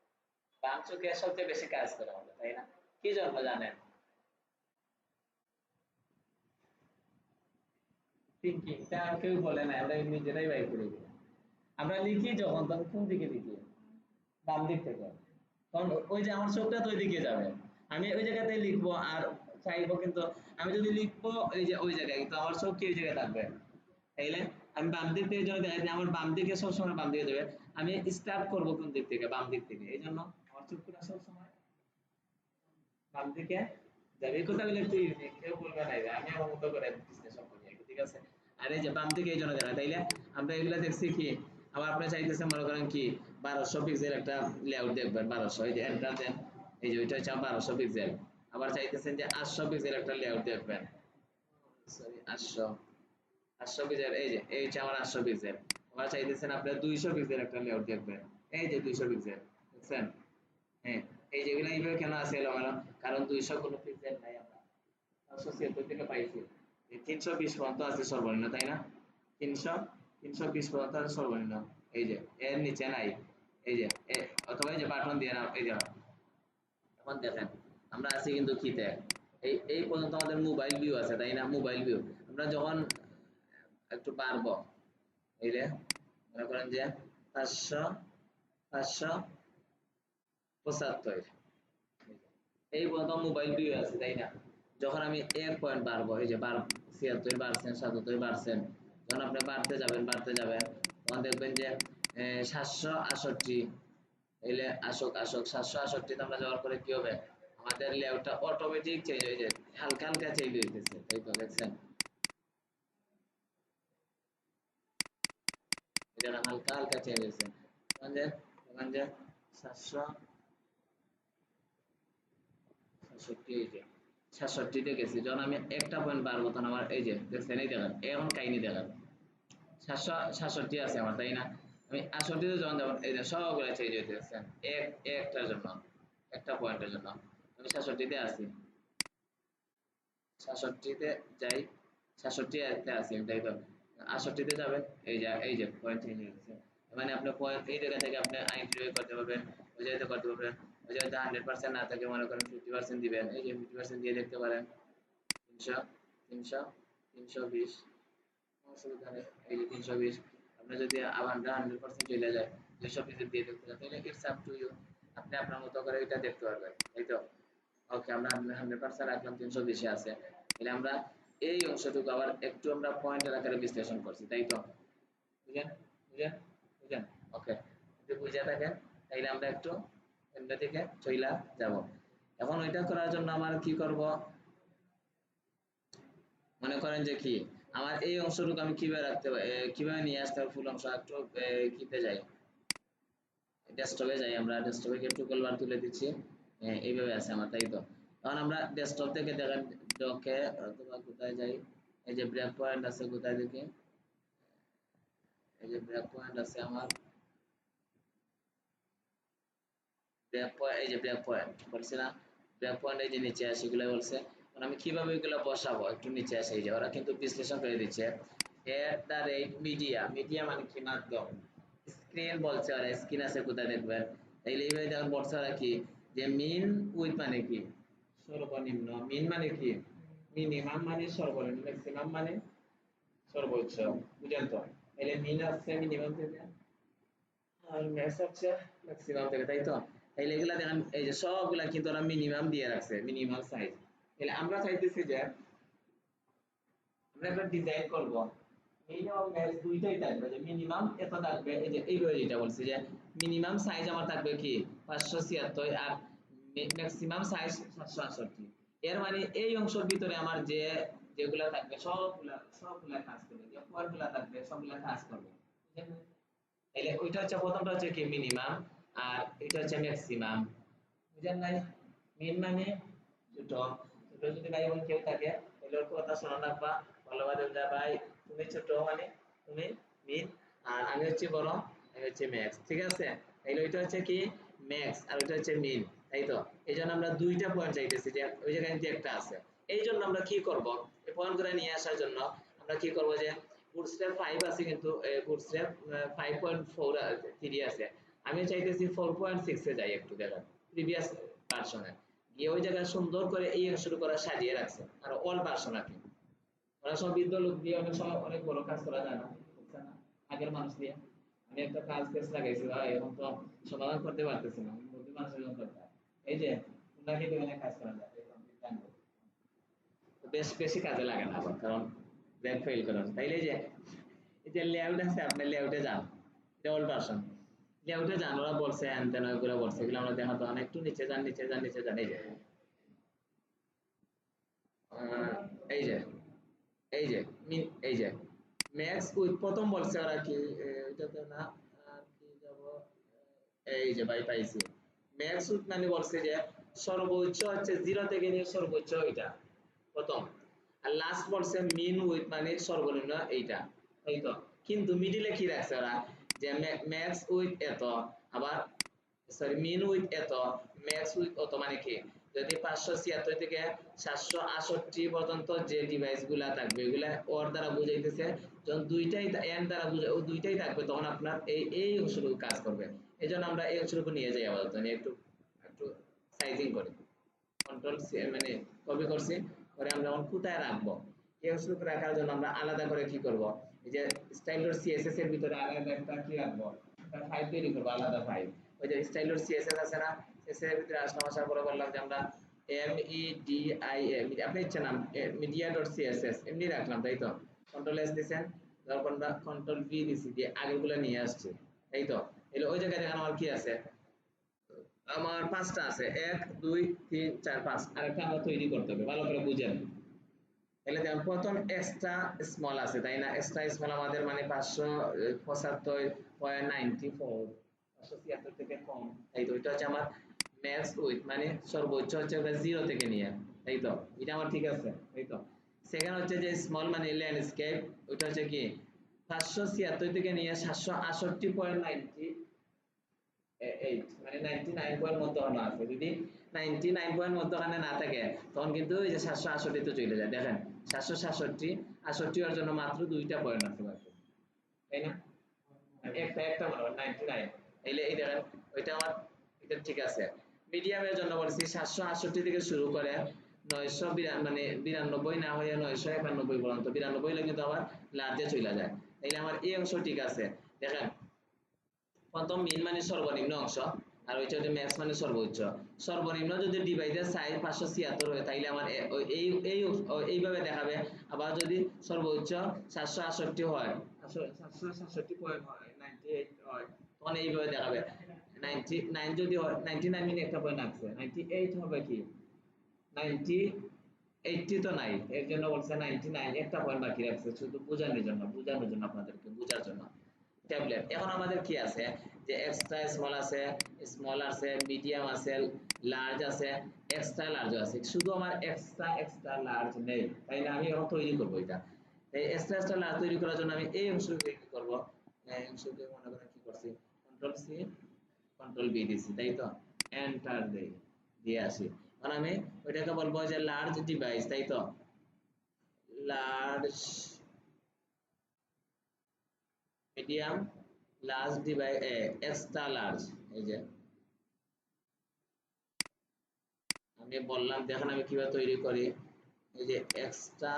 Speaker 1: বাম চোখে সবচেয়ে বেশি কাজ করে আমাদের, তাই না? কি জন্য জানেন? থিংকিংটা কেউ বলে না, আমরা নিজেরাই বাইর করে দিই। আমরা লিখি যখন তখন কোন দিকে লিখি? বাম দিক থেকে। কারণ ওই যে আমার চোখটা তো ওই দিকে যাবে, আমি ওই জায়গাতে লিখবো আর চাইবো, কিন্তু আমি যদি লিখবো এই যে ওই জায়গায়, কিন্তু আমার চোখ কি ওই জায়গায় থাকবে? তাইলে আমি বাম দিক থেকে যদি দেখেন আমার বাম দিকে সবসময় বাম দিকে যাবে, আমি স্টার্ট করবো কোন দিক থেকে? বাম দিক থেকে। এই জন্য আমার চোখটা সবসময় বাম দিকে যাবে। এই কথাগুলো একটু ইউনিক, কেউ বলবে না, যে আমি আমার মতো করে বিশ্লেষণ করি, ঠিক আছে? আর এই যে বাম দিকে এই জন্য দেখা, তাইলে আমরা এগুলা দেখছি কি, আবার আপনি চাইতেছেন মনে করেন কি 1200 পিক্সেল একটা লেআউট দেখবেন, 1200, এই যে এন্টার দেন, এই যে ওইটা হচ্ছে 1200 পিক্সেল। আবার চাইতেছেন যে 800 পিক্সেল একটা লেআউট দেখবেন, সরি 800, 800 পিক্সেল, এই যে এই হচ্ছে আমার 800 পিক্সেল। আবার চাইতেছেন আপনি 200 পিক্সেল একটা লেআউট দেখবেন, এই যে 200 পিক্সেল, দেখছেন? হ্যাঁ, এই যেগুলো এইভাবে কেন আছে এলোমেলো? কারণ 200 কোনো পিক্সেল নাই, আমরা 576 থেকে পাইছি, এই 320 পর্যন্ত আছে সর্বনিম্ন, তাই না? 300, 320 পর্যন্ত আছে সর্বনিম্ন, এই যে এর নিচে নাই, এই যে অথবা এই যে বাটন দিয়ে না, এই যে এখন দেখেন আমরা আছি কিন্তু কিতে, এই পর্যন্ত আমাদের মোবাইল ভিউ আছে, তাই না? মোবাইল ভিউ আমরা যখন একটু বাড়বো, এই যে মনে করেন যে 500, 575, এই পর্যন্ত মোবাইল ভিউ আছে, তাই না? যখন আমি 1 পয়েন্ট বাড়বো, এই যে 76 বাড়ছেন, 77 বাড়ছেন, যখন আপনি বাড়তে যাবেন তখন দেখবেন যে 768, এলে আসুক 768 আমরা যাওয়ার পরে কি হবে? আমাদের লেআউটটা অটোমেটিক চেঞ্জ হয়ে যায়, হালকা হালকা চেঞ্জ হইতেছে, তাই তো দেখছেন? এটা হালকা হালকা চেঞ্জ হয়েছে, তখন যে 767, এই যে 67 গেছি, যখন আমি একটা পয়েন্ট বাড়বো তখন আমার এই যে দেখছেন, এই দেখেন এখন কাহিনী দেখেন 767 আছে আমার, তাই না? আমি 68 যখন যাবো এই যে সবগুলো চেঞ্জ হইতে দেখছেন, একটার জন্য, একটা পয়েন্টের জন্য আমি 67 আছি, 67 যাই, 67 তে আছি আমি, তাই তো 68 যাবেন, এই যে পয়েন্ট চেঞ্জ হয়ে গেছে। মানে আপনি পয়েন্ট এই জায়গা থেকে আপনি আইডেন্টিফাই করতে পারবেন, ওই জায়গাতে করতে পারবেন, ওই জায়গাতে 100% না থাকে মনে করেন 50% দিবেন, এই যে 50% দিয়ে দেখতে পারেন, 300, 300, 320, অসুবিধা নেই, এই যে 320। আপনি যদি আবার 100% চলে যায় 200 দিয়ে দেখতে চান, তাহলে ইটস আপ টু ইউ, আপনি আপনার মতো করে এটা দেখতে পারবেন, তাই তো। ওকে, আমরা 100% রাখলাম, 320 আছে, তাহলে আমরা এই অংশটুকু আবার একটু আমরা পয়েন্টের আকারে বিশ্লেষণ করছি, তাই তো। বুঝেন, বুঝেন, বুঝেন? ওকে, যদি বুঝে থাকেন তাইলে আমরা একটু অন্যদিকে চইলা যাব। এখন ওইটা করার জন্য আমার কি করব? মনে করেন যে কি আমার এই অংশটুকু আমি কিভাবে রাখতে পারি, কিভাবে নিয়ে আসতে হবে ফুল অংশ, একটু কিতে যাই, ডেস্কটপে যাই, আমরা ডেস্কটপে একটু কলবার তুলে দিচ্ছি, এইভাবে আছে আমার, তাই তো। এখন আমরা ডেস্কটপ থেকে দেখেন ডকে অথবা কোথায় যাই, এই যে ব্রেক পয়েন্ট আছে কোথায় দেখি, এই যে ব্রেক পয়েন্ট আছে আমার, ব্রেক পয়েন্ট, এই যে ব্রেক পয়েন্ট বলছি না, ব্রেক পয়েন্ট এই যে নিচে আসে এগুলো বলছে। এখন আমি কিভাবে এগুলো বসাবো, একটু নিচে আসে, এই যে ওরা কিন্তু বিশ্লেষণ করে দিচ্ছে, at the rate media, media মানে কি? মাধ্যম। স্ক্রিন বলছে ওরা, স্ক্রিন আছে কোথায় দেখবেন, তাইলে এইভাবে দেখেন বলছে ওরা কি, যে মিন উইথ মানে কি? সর্বনিম্ন। মিন মানে কি? মিনিমাম মানে সর্বনিম্ন, ম্যাক্সিমাম মানে সর্বোচ্চ, বুঝেন তো? তাহলে মিন আসছে মিনিমাম থেকে, আর ম্যাক্স হচ্ছে ম্যাক্সিমাম থেকে, তাই তো। তাইলে এগুলা দেখেন এই যে সবগুলা কিন্তু ওরা মিনিমাম দিয়ে রাখছে, মিনিমাম সাইজ। তাহলে আমরা চাইতেছি যে আমরা একটা ডিজাইন করব, মিনিমাম ম্যাক্স দুইটাই থাকবে, যে মিনিমাম এত থাকবে, এই যে এইভাবে যেটা বলছি যে মিনিমাম সাইজ আমার থাকবে কি 576, আর ম্যাক্সিমাম সাইজ 768। এর মানে এই অংশের ভিতরে আমার যেগুলা থাকবে সবগুলা কাজ করবে, যে পয়েন্টগুলা থাকবে সবগুলা কাজ করবে। তাহলে ওইটা হচ্ছে প্রথমটা হচ্ছে কি মিনিমাম, আর এটা হচ্ছে ম্যাক্সিমাম। বুঝেন নাই? মিন মানে ছোট, ছোট যদি ভাই বোন কেউ থাকে তাহলে ওর কথা শোনা রাখবা, ভালোভাবে যা ভাই তুমি ছোট মানে তুমি মিন, আর আমি হচ্ছে বড়, আমি হচ্ছে ম্যাক্স, ঠিক আছে? তাহলে ওইটা হচ্ছে কি ম্যাক্স আর ওইটা হচ্ছে মিন, তাই তো? এই জন্য আমরা দুইটা পয়েন্ট চাইতেছি, যে ওই জায়গায় কিন্তু একটা আছে। এই জন্য আমরা কি করব, এই পয়েন্ট করে নিয়ে আসার জন্য আমরা কি করব, যে বুটস্ট্র্যাপ 5 আছে কিন্তু বুটস্ট্র্যাপ 5.43 আছে, আমি চাইতেছি 4.6 এ যাই একটু দেখেন প্রিভিয়াস ভার্সনে গিয়ে ওই জায়গায় সুন্দর করে এই শুরু করা সাজিয়ে রাখছে, আর অল ভার্সন আর কি। অনেক সময় বৃদ্ধ লোক দিয়ে অনেক সময় অনেক বড় কাজ করা যায় না, বুঝছেন না? আগের মানুষ দিয়ে আমি একটা কাজ পেস লাগাইছি ভাই, এখন তো সমাধান করতে পারতেছি না, বুদ্ধি মানুষের জন্য দরকার। এই যে উন্নতি এখানে কাজ করা যায় এই কমপ্লিট টাইম, বেশ বেশি কাজে লাগে না আবার, কারণ ব্যাক ফেল করেন। তাইলে এই যে লেআউট আছে, আপনি লেআউটে যান, এটা অল ভার্সন, লেআউটে যান, ওরা বলছে অ্যান্টেনা ওইগুলো বলছে, এগুলো আমরা দেখাতো না, একটু নিচে যান নিচে যান নিচে যান, এই যে এই যে এই যে এই যে ম্যাক্স উইথ প্রথম বলছে ওরা কি এটাতে না, আর কি যাব, এই যে ভাই পাইছি, ম্যাক্স উইথ মানে বলছে যে সর্বোচ্চ হচ্ছে 0 থেকে নিয়ে সর্বোচ্চ এটা প্রথম, আর লাস্ট বলছে মিন উইথ মানে সর্বনিম্ন এইটা, এই তো। কিন্তু মিডিলে কি রাখছে ওরা, যে ম্যাক্স উইথ এত, আবার সরি মিন উইথ এত, ম্যাক্স উইথ অত, মানে কি যদি 576 থেকে 768 পর্যন্ত যে ডিভাইস গুলা থাকবে এগুলা ওর দ্বারা বুঝাইতেছে, যখন দুইটাই এন দ্বারা বুঝাই ও দুইটাই থাকবে তখন আপনার এই অংশটুকু কাজ করবে। এই জন্য আমরা এই অংশটুকু নিয়ে যাই আপাতত, একটু একটু সাইজিং করি, কন্ট্রোল মানে কপি করছি, পরে আমরা এখন কোথায় রাখবো, এই অংশটুকু রাখার জন্য আমরা আলাদা করে কি করব, এই যে স্টাইলর সিএসএস এর ভিতরে আলাদা একটা কি রাখবো, একটা ফাইল তৈরি করবো, আলাদা ফাইল। ওই যে স্টাইলর সিএসএস আছে না, সিএসএস এর ভিতরে আসলাম, আসার পরে বললাম যে আমরা MEDIA, আপনি ইচ্ছা নাম মিডিয়া ডট সিএসএস এমনি রাখলাম, তাই তো? কন্ট্রোল এস দিছেন, তারপর আমরা কন্ট্রোল ভি দিছি, দিয়ে আগেরগুলো নিয়ে আসছি, তাই তো? এলে ওই জায়গায় দেখেন আমার কি আছে, আমার 5টা আছে, 1 2 3 4 5, আরেকটা আমরা তৈরি করতে হবে, ভালো করে বুঝেন। তাহলে দেখেন প্রথম এক্সট্রা স্মল আছে, তাই না? এক্সট্রা স্মল আমাদের মানে 575.94, 576 থেকে কম, তাই তো? এটা হচ্ছে আমার ম্যাক্স উইথ মানে সর্বোচ্চ হচ্ছে ওটা 0 থেকে নিয়ে, তাই তো? এটা আমার ঠিক আছে, তাই তো? সেকেন্ড হচ্ছে যে স্মল মানে ল্যান্ডস্কেপ, ওটা হচ্ছে কি 576 থেকে নিয়ে 768.90 8 মানে 99 পয়েন্ট মধ্যখানে আছে, যদি 99 পয়েন্ট মধ্যখানে না থাকে তখন কিন্তু এই যে 768 তে চলে যায়, দেখেন 767 68 এর জন্য মাত্র দুইটা পয়েন্ট আছে বাকি, তাই না? একটা একটা মনে হয় 99, এই দেখেন ওইটা আমার, এটা ঠিক আছে। মিডিয়ামের জন্য বলছি 768 থেকে শুরু করে 900 মানে 92 না হয়ে 991 পর্যন্ত, 92 হলে কিন্তু আবার লার্জে চলে যায়, তাইলে আমার এই অংশ ঠিক আছে। দেখেন প্রথম মিন মানে সর্বনিম্ন অংশ, আর ওইটা হচ্ছে ম্যাক্স মানে সর্বোচ্চ। সর্বনিম্ন যদি ডিভাইসের সাইজ 576 হয় তাইলে আমার এই এই এইভাবে দেখাবে, আবার যদি সর্বোচ্চ 768 হয়, 767 পয়েন্ট হয়, 98 হয়, তখন এইভাবে দেখাবে। 99 যদি হয়, 99 মিনি একটা পয়েন্ট আছে, 98 হবে কি 90, 80 তো নাই, এর জন্য বলছে 99 একটা পয়েন্ট বাকি রাখছে, শুধু বোঝানোর জন্য আপনাদেরকে বোঝার জন্য। ট্যাবলেট এখন আমাদের কি আছে, যে এক্সট্রা স্মল আছে, স্মল আছে, মিডিয়াম আছে, লার্জ আছে, এক্সট্রা লার্জ আছে, শুধু আমার এক্সট্রা লার্জ নেই, তাই না? আমি এখন তৈরি করবো এটা, এই এক্সট্রা লার্জ তৈরি করার জন্য আমি এই অংশকে কি করব, এই অংশকে মনে করেন কি করছি, কন্ট্রোল সি কন্ট্রোল বি দিছি, তাই তো? এন্টার দেই, দিয়ে আসি, এখন আমি ওইটাকে বলবো যে লার্জ ডিভাইস, তাই তো? Large medium large device extra large, এই যে আমি বললাম, দেখেন আমি কিভাবে তৈরি করি, এই যে এক্সট্রা,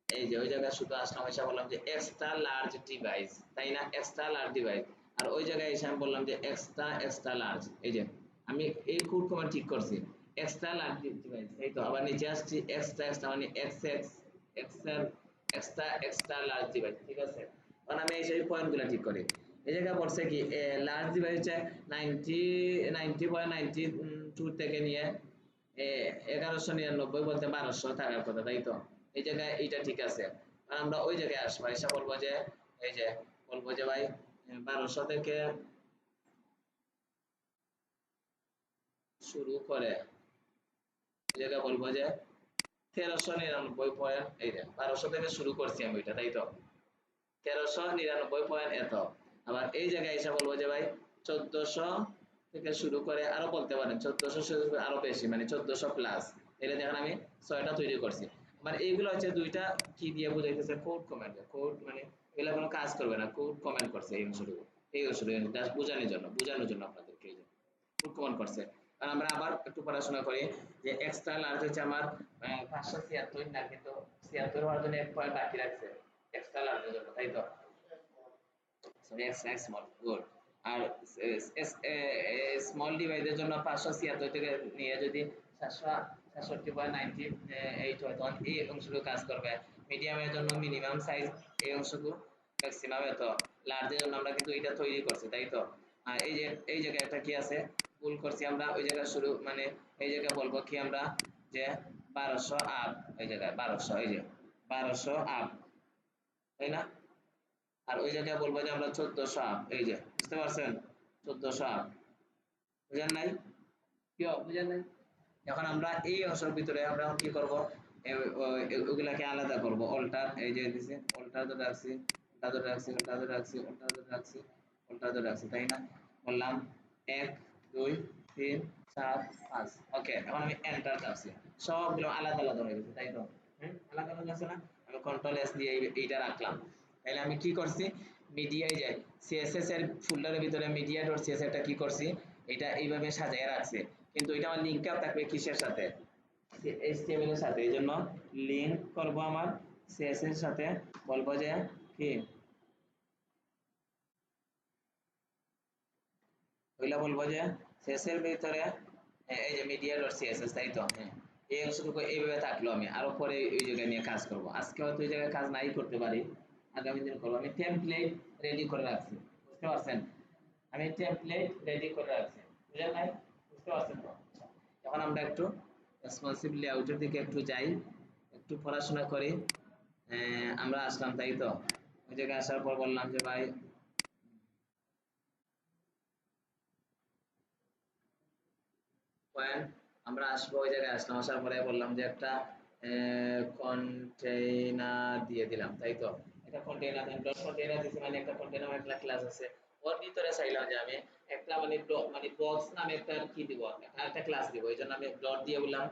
Speaker 1: এই যে ওই জায়গায় শুধু আসলাম, এসে বললাম যে এক্সট্রা লার্জ ডিভাইস, তাই না? এক্সট্রা লার্জ ডিভাইস, আর ওই জায়গায় এসে আমি বললাম যে এক্সট্রা লার্জ, এই যে আমি এই কোড কমান্ড ঠিক করছি, এক্সট্রা লার্জ ডিভাইস, এই তো। আবার নিচে আসছি এক্সট্রা মানে এক্সেল এক্সট্রা লার্জ ডিভাইস, ঠিক আছে? কারণ আমি এই সেই পয়েন্টগুলো ঠিক করি। এই জায়গায় বলছে কি লার্জ ডিভাইস হচ্ছে 90.92 থেকে নিয়ে 1199 বলতে 1200 থাকার কথা, তাই তো? এই জায়গায় এইটা ঠিক আছে। আর আমরা ওই জায়গায় আসবো, এসে বলবো যে এই যে বলবো যে ভাই 1200 থেকে শুরু করে এই জায়গায় বলবো যে 1399 এই যে 1200 থেকে শুরু করছি আমি ওইটা, তাই তো? 1399 এত। আবার এই জায়গায় এসে বলবো যে ভাই 1400 থেকে শুরু করে আরো বলতে পারেন 1400 আরো বেশি, মানে 1400 প্লাস। এটা দেখেন আমি 6টা তৈরি করছি। মানে এইগুলো হচ্ছে দুইটা কি দিয়ে বোঝাইতেছে, কোড কমেন্ট। কোড মানে এগুলো কোনো কাজ করবে না, কোড কমেন্ট করছে এই অংশটুকু, এই অংশটুকু জাস্ট বোঝানোর জন্য আপনাদেরকে এই যে কোড কমেন্ট করছে। আর আমরা আবার একটু পড়াশোনা করি যে এক্সট্রা লার্জ হচ্ছে আমার 576 না, কিন্তু 76 হওয়ার জন্য এক পয়েন্ট বাকি রাখছে এক্সট্রা লার্জের জন্য, তাই তো? Sorry X small, good. আর স্মল ডিভাইসের জন্য 576 থেকে নিয়ে যদি 767.98 হয় তখন এই অংশটুকু কাজ করবে। মিডিয়ামের জন্য মিনিমাম সাইজ এই অংশটুকু, ম্যাক্সিমাম এত। লার্জের জন্য আমরা কিন্তু এটা তৈরি করছি, তাই তো? আর এই যে এই জায়গায় একটা কি আছে, ভুল করছি আমরা, ওই জায়গায় শুরু মানে এই জায়গায় বলবো কি আমরা যে 1200 আপ, এই জায়গায় 1200, এই যে 1200 আপ, তাই না? আর ওই জায়গায় বলবো যে আমরা 1400 আপ, এই যে বুঝতে পারছেন 1400 আপ, বুঝেন নাই? কি বুঝেন নাই? এখন আমরা এই অংশের ভিতরে আমরা এখন কি করব, ওগুলাকে আলাদা করব। অল্টার এই যে দিছি, অল্টার ধরে রাখছি, অল্টার ধরে রাখছি, অল্টার ধরে রাখছি, অল্টার ধরে রাখছি, অল্টার ধরে রাখছি, তাই না? বললাম 1 2 3 4 5, ওকে। এখন আমি এন্টার চাপছি, সবগুলো আলাদা আলাদা হয়ে গেছে, তাই তো? আলাদা আলাদা আছে না? আমি কন্ট্রোল এস দিয়ে এইটা রাখলাম। তাহলে আমি কি করছি, মিডিয়ায় যাই, সিএসএস এর ফোল্ডারের ভিতরে মিডিয়া ডট সিএসএস টা কি করছি, এটা এইভাবে সাজায় রাখছে, কিন্তু এটা আমার লিংক আপ থাকবে কিসের সাথে, এইচটিএমএল এর সাথে। এই জন্য লিংক করব আমার সিএসএস এর সাথে, বলবো যে কি ওইলা বলবো যে সিএসএস এর ভিতরে এই যে মিডিয়া ডট সিএসএস, তাই তো? হ্যাঁ, এই অংশটুকু এইভাবে থাকলো। আমি আরো পরে ওই জায়গায় নিয়ে কাজ করব, আজকে হয়তো ওই জায়গায় কাজ নাই করতে পারি, আগামী দিন করবো। আমি টেমপ্লেট রেডি করে রাখছি, বুঝতে পারছেন? আমি টেমপ্লেট রেডি করে রাখছি, বুঝলেন নাই? বুঝতে পারছেন তো? আচ্ছা, এখন আমরা একটু রেসপন্সিভ লেআউটের দিকে একটু যাই, একটু পড়াশোনা করি। আমরা আসলাম, তাই তো? ওই জায়গায় আসার পর বললাম যে ভাই পয়েন্ট, আমরা আসবো। ওই জায়গায় আসলাম, আসার পরে বললাম যে একটা কন্টেইনার দিয়ে দিলাম, তাই তো? একটা কন্টেইনার দেন, ডট কন্টেইনার দিছি, মানে একটা কন্টেইনার একটা ক্লাস আছে, ওর ভিতরে চাইলাম যে আমি একটা মানে মানে বক্স নামে একটা কি দিব, একটা ক্লাস দিব। এই জন্য আমি ডট দিয়ে বললাম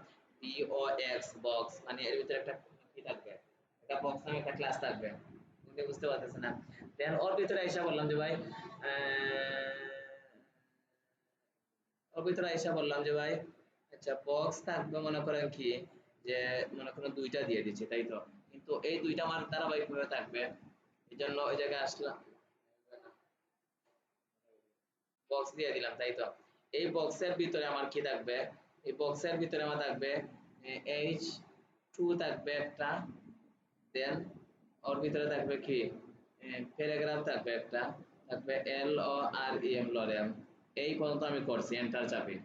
Speaker 1: বক্স, বক্স মানে এর ভিতরে একটা কি থাকবে, একটা বক্স নামে একটা ক্লাস থাকবে, বুঝতে বুঝতে পারতেছেন না? দেন ওর ভিতরে এসে বললাম যে ভাই ওর ভিতরে এসে বললাম যে ভাই আচ্ছা বক্স থাকবে, মনে করেন কি যে মনে করেন দুইটা দিয়ে দিচ্ছি, তাই তো? কিন্তু এই দুইটা আমার ধারাবাহিকভাবে থাকবে, এই জন্য ওই জায়গায় আসলাম, বক্স দিয়ে দিলাম, তাই তো? এই বক্সের ভিতরে আমার কি থাকবে, এই বক্সের ভিতরে আমার থাকবে এইচ টু থাকবে একটা, দেন ওর ভিতরে থাকবে কি প্যারাগ্রাফ থাকবে একটা, থাকবে এল ও আর ই এম, লরেম। এই পর্যন্ত আমি করছি, এন্টার চাপি।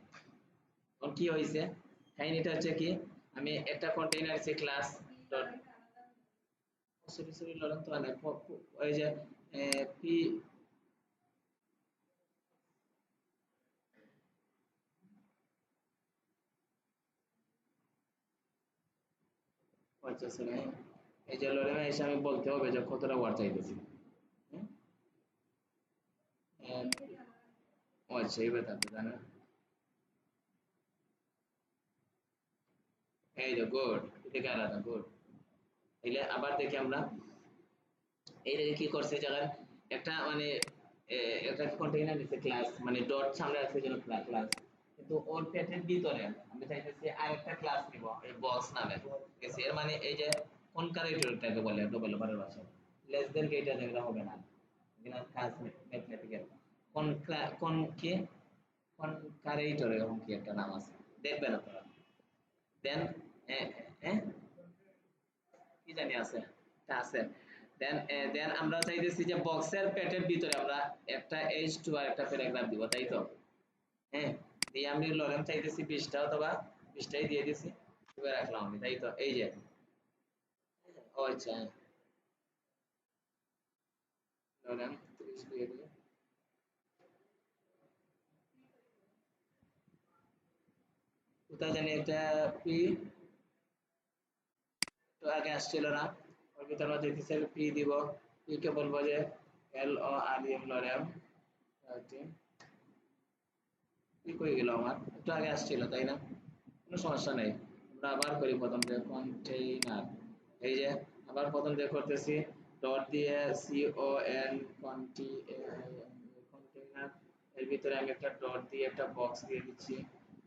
Speaker 1: এখন কি হয়েছে, কাহিনীটা হচ্ছে কি, আমি একটা কন্টেইনার সে ক্লাস ডট, সরি সরি লরেন তো না, ওই যে পি, আচ্ছা সরি, এই যে লরেন এসে আমি বলতে হবে যে কতটা ওয়ার্ড চাইতেছি। হুম? আহ, ও আচ্ছা এইভাবে থাকবে, তাই না? এই যে গুড, এদিকে আলাদা, গুড। তাইলে আবার দেখি আমরা এই যে কি করছে জায়গায় একটা মানে একটা কন্টেইনার দিচ্ছে ক্লাস, মানে ডট সামনে আছে জন্য ক্লাস, কিন্তু ওর পেটের ভিতরে আমি চাইতেছি আরেকটা ক্লাস নিব এই বক্স নামে, ঠিক আছে? এর মানে এই যে কোন ক্যারেক্টারটাকে বলে ডেভেলপারের ভাষায়, লেস দেন কি, এটা দেখলে হবে না, এখানে কাজ ম্যাথমেটিক্যাল কোন কোন কি, কোন ক্যারেক্টার এরকম কি একটা নাম আছে, দেখবেন আপনারা। দেন কি জানি আছে, এটা আছে। দেন দেন আমরা চাইতেছি যে বক্সের পেটের ভিতরে আমরা একটা H2 আর একটা প্যারাগ্রাফ দিব, তাই তো? হ্যাঁ, দিয়ে আমি লরেম চাইতেছি 20টা অথবা 20টাই দিয়ে দিছি, এবার রাখলাম আমি, তাই তো? এই যে ও আচ্ছা, ধরেন 30 দিয়ে দিই। কোথায় জানি এটা পি তো আগে আসছিল না, ওর ভিতর মধ্যে দিছে পি দিব, পি কে বলবো যে এল ও আর এম লরেম, কি কই গেল আমার, একটু আগে আসছিল তাই না? কোনো সমস্যা নেই, আমরা আবার করি প্রথম থেকে কন্টেইনার। এই যে আবার প্রথম থেকে করতেছি, ডট দিয়ে সি ও এন কন্টেইনার, এর ভিতরে আমি একটা ডট দিয়ে একটা বক্স দিয়ে দিচ্ছি,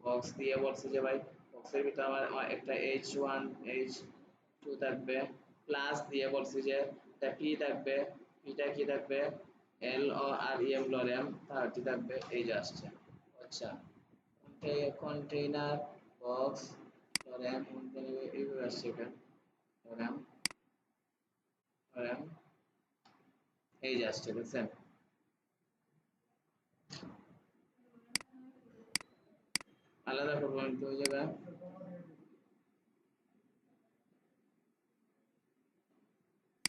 Speaker 1: বক্স দিয়ে বলছি যে ভাই বক্সের ভিতরে আমার আমার একটা H1 H2 থাকবে, প্লাস দিয়ে বলছি যে পি থাকবে, পিটা কি থাকবে, এল ও আর এম লরেম 30 থাকবে, এই যে আসছে। আচ্ছা, কন্টেইনার বক্স র্যাম এইভাবে আসছে, এটা র্যাম র্যাম এই যে আসছে, দেখছেন? আলাদা করবো কিন্তু ওই জায়গায়,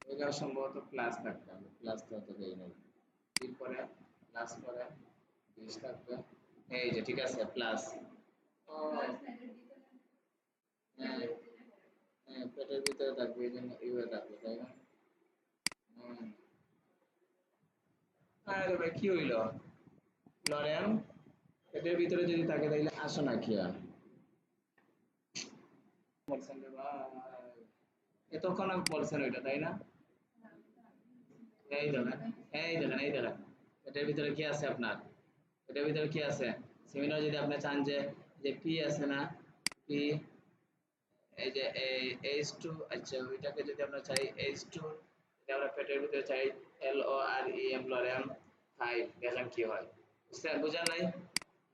Speaker 1: ওই জায়গায় সম্ভবত প্লাস থাকবে, আমি প্লাস তো অত দেই নাই, এরপরে প্লাস করে 20 থাকবে, এই যে ঠিক আছে প্লাস। ও হ্যাঁ, হ্যাঁ পেটের ভিতরে থাকবে এই জন্য এইভাবে থাকবে, তাই না? হুম। আরে ভাই কি হইলো, লরেম পেটের ভিতরে যদি থাকে তাইলে আসো না কি আর বলছেন রে ভাই, এতক্ষণ আমি বলছেন ওইটা তাই না? এই দেখেন, এই দেখেন, এই দেখেন, এটার ভিতরে কি আছে আপনার, এটার ভিতরে কি আছে, সেমিনার যদি আপনি চান যে যে পি আছে না, পি, এই যে এইচ টু, আচ্ছা ওইটাকে যদি আমরা চাই এইচ টু, যদি আমরা পেটের ভিতরে চাই এল ও আর ই এম লরেম 5, দেখেন কি হয়, বুঝছেন? বুঝেন নাই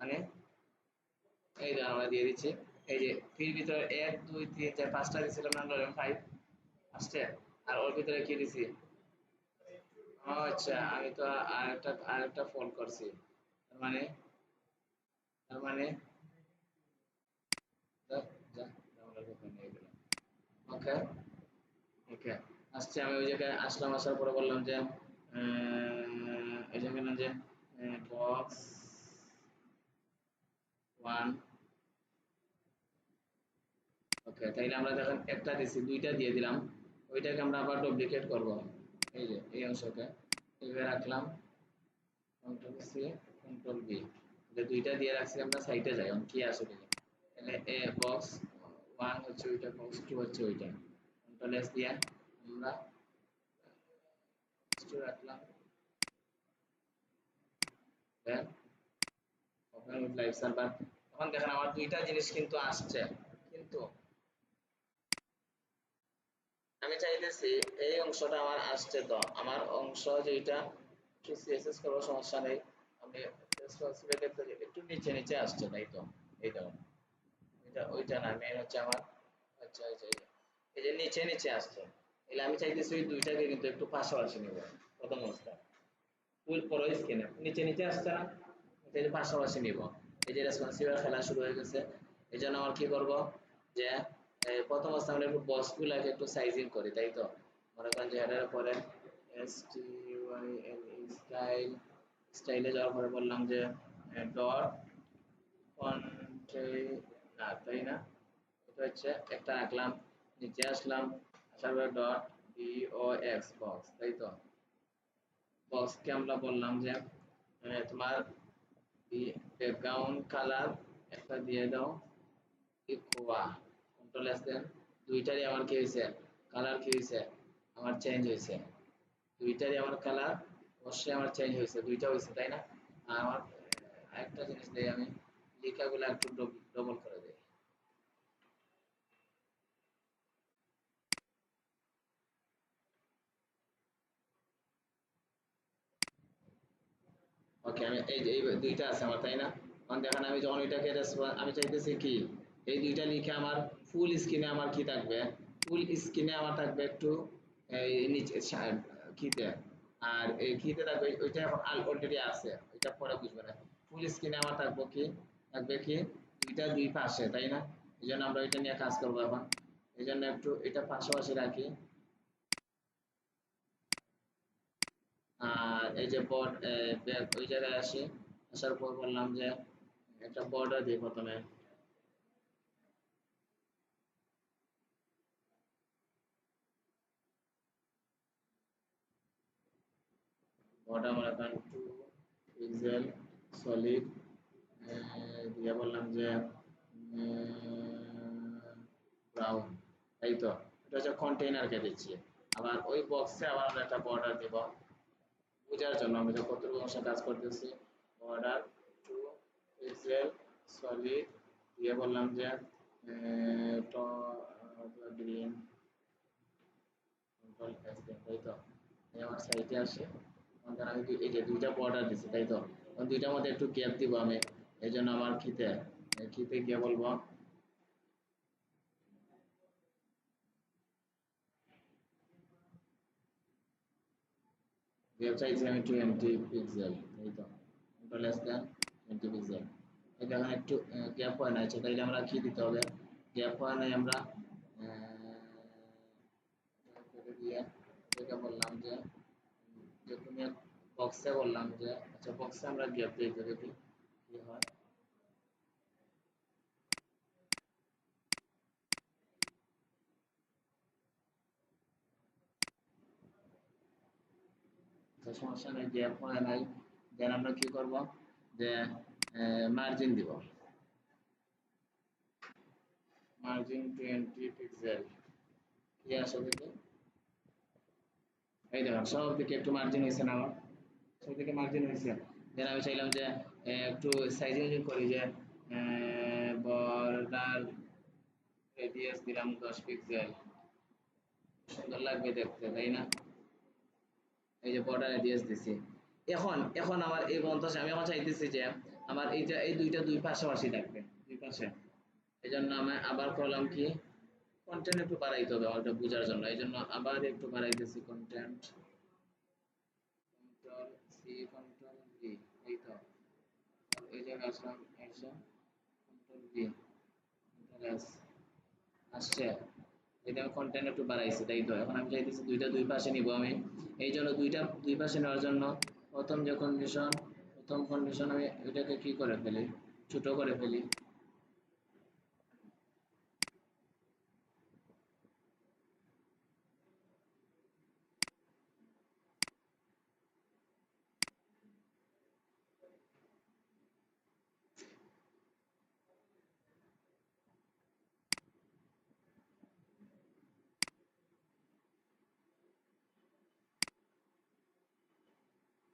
Speaker 1: মানে, এই যে আমরা দিয়ে দিচ্ছি, এই যে পির ভিতরে 1 2 3 4 5টা দিছিলাম না লরেম 5 আসছে, আর ওর ভিতরে কি দিছি, ও আচ্ছা আমি তো আরেকটা ফোন করছি, তার মানে, তার মানে যা যা ডাউনলোড করতে নিয়ে গেলাম, ওকে ওকে আসছে, আমি ওই জায়গায় আসলাম, আসার পরে বললাম যে এই যে বললাম যে বক্স 1, ওকে তাইলে আমরা যখন একটা দিছি দুইটা দিয়ে দিলাম, ওইটাকে আমরা আবার ডুপ্লিকেট করব, এই যে এই অংশকে এইভাবে রাখলাম, কন্ট্রোল সি কন্ট্রোল বি, যে দুইটা দিয়ে রাখছি আমরা, সাইডে যাই কি আসে দেখি, তাহলে এ বক্স 1 হচ্ছে ওইটা, বক্স 2 হচ্ছে ওইটা, কন্ট্রোল এস দিয়ে আমরা স্টোর রাখলাম, then open with live server, এখন দেখেন আমার দুইটা জিনিস কিন্তু আসছে, কিন্তু আমি চাইতেছি এই অংশটা আমার আসছে, তো আমার অংশ যেটা একটু সিএসএস করবো সমস্যা নেই, আমি রেসপন্সিবল দেখতে একটু নিচে নিচে আসছে, তাই তো? এই দেখো এটা ওইটা না, মেন হচ্ছে আমার, আচ্ছা আচ্ছা এই যে নিচে নিচে আসছে, এলে আমি চাইতেছি ওই দুইটাকে কিন্তু একটু পাশাপাশি নেব, প্রথম অবস্থায় ফুল পরো স্ক্রিনে নিচে নিচে আসছে না, এই যে পাশাপাশি নিব, এই যে রেসপন্সিভ খেলা শুরু হয়ে গেছে, এই জন্য আমার কি করব যে প্রথম অবস্থায় আমরা একটু বক্স গুলাকে একটু সাইজিং করি, তাই তো? মনে করেন যে হেডার পরে S T Y L style, স্টাইলে যাওয়ার পরে বললাম যে ডট কন্টেইনার, তাই না? এটা হচ্ছে একটা রাখলাম, নিচে আসলাম, আসার পরে ডট বক্স বক্স, তাই তো? বক্সকে আমরা বললাম যে তোমার ব্যাকগ্রাউন্ড কালার একটা দিয়ে দাও, ইকুয়া কন্ট্রোল এস দেন, দুইটারই আমার কি হয়েছে, কালার কি হয়েছে, আমার চেঞ্জ হয়েছে, দুইটারই আমার কালার অবশ্যই আমার চেঞ্জ হয়েছে, দুইটা হয়েছে তাই না? আর আমার আরেকটা জিনিস দেই আমি, লেখাগুলো একটু ডবল করে দেই, ওকে আমি এই যে এই দুইটা আছে আমার তাই না? কারণ দেখেন আমি যখন এটাকে আমি চাইতেছি কি এই দুইটা লিখে আমার ফুল স্ক্রিনে আমার কি থাকবে, ফুল স্ক্রিনে আমার থাকবে একটু এই নিচে কিতে, আর এই কিতে থাকবে ওইটা এখন অলরেডি আছে, ওইটা পরে বুঝবে না, ফুল স্ক্রিনে আমার থাকবে কি, থাকবে কি দুইটা দুই পাশে তাই না? এই জন্য আমরা এটা নিয়ে কাজ করবো এখন। এই জন্য একটু এটা পাশাপাশি রাখি। আর এই যে ওই জায়গায় আসি, আসার পর বললাম যে একটা বর্ডার দিই প্রথমে। বর্ডার মনে করেন 2 পিক্সেল সলিড দিয়ে বললাম যে ব্রাউন, তাই তো। এটা হচ্ছে কন্টেইনারকে দিচ্ছি। আবার ওই বক্সে আবার আমরা একটা বর্ডার দিব বোঝার জন্য আমরা যে কতটুকু অংশে কাজ করতেছি। বর্ডার 2 পিক্সেল সলিড দিয়ে বললাম যে গ্রিন, কন্ট্রোল এস, তাই তো। আমার সাইডে আসে, আমি এই যে দুইটা বর্ডার দিচ্ছি, তাই তো। দুইটার মধ্যে একটু গ্যাপ দিব আমি। এই জন্য আমার কিতে গিয়ে বলবো গ্যাপ চাইছি আমি 20 পিক্সেল, তাই তো। কন্ট্রোল এস দেন, 20 পিক্সেল। এই দেখেন একটু গ্যাপ হয় না, তাইলে আমরা কি দিতে হবে? গ্যাপ হয় নাই আমরা করে দিয়ে এটাকে বললাম যে যে তুমি বক্সে বললাম যে আচ্ছা বক্সে আমরা গ্যাপ দিতে দেখি কি হয়। তো সমস্যা নেই, গ্যাপ হয় নাই। দেন আমরা কি করব যে মার্জিন দিব, মার্জিন 20 পিক্সেল। কি আসে দেখি, এই দেখো সব দিকে একটু মার্জিন হয়েছে না আমার, সব দিকে মার্জিন হয়েছে। দেন আমি চাইলাম যে একটু সাইজিং করি যে বর্ডার রেডিয়াস দিলাম 10 পিক্সেল, সুন্দর লাগবে দেখতে, তাই না? এই যে বর্ডার রেডিয়াস দিছি। এখন আমার এই পর্যন্ত আমি এখন চাইতেছি যে আমার এইটা এই দুইটা দুই পাশাপাশি থাকবে, দুই পাশে। এই জন্য আমি আবার করলাম কি, কন্টেন্ট একটু বাড়াইতে হবে আমার বোঝার জন্য। এই জন্য আবার একটু বাড়াইতেছি content, control C, control V, এই তো। এই জায়গায় আসলাম, এসে কন্ট্রোল ভি, কন্ট্রোল এস, আসছে। এটা কন্টেন্ট একটু বাড়াইছি, তাই তো। এখন আমি চাইতেছি দুইটা দুই পাশে নিব আমি। এই জন্য দুইটা দুই পাশে নেওয়ার জন্য প্রথম কন্ডিশন আমি এটাকে কি করে ফেলি, ছোট করে ফেলি।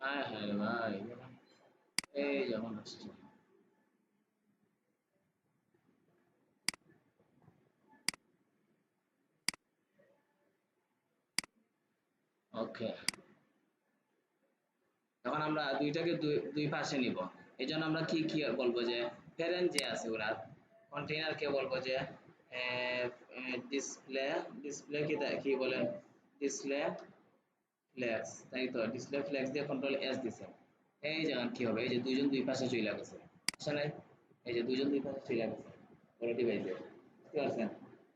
Speaker 1: হ্যাঁ হ্যাঁ রে ভাই, এই যেমন আসছে। ওকে, এখন আমরা দুইটাকে দুই দুই পাশে নিব। এই জন্য আমরা কি কি বলবো যে প্যারেন্ট যে আছে ওরা কন্টেইনার কে বলবো যে ডিসপ্লে, ডিসপ্লে কি বলেন, ডিসপ্লে ফ্লেক্স, তাই তো। ডিসপ্লে ফ্লেক্স দিয়ে কন্ট্রোল এস দিছে। এই যেমন কি হবে, এই যে দুইজন দুই পাশে চলে গেছে, আসে নাই? এই যে দুইজন দুই পাশে চলে গেছে পুরো ডিভাইসে, বুঝতে পারছেন?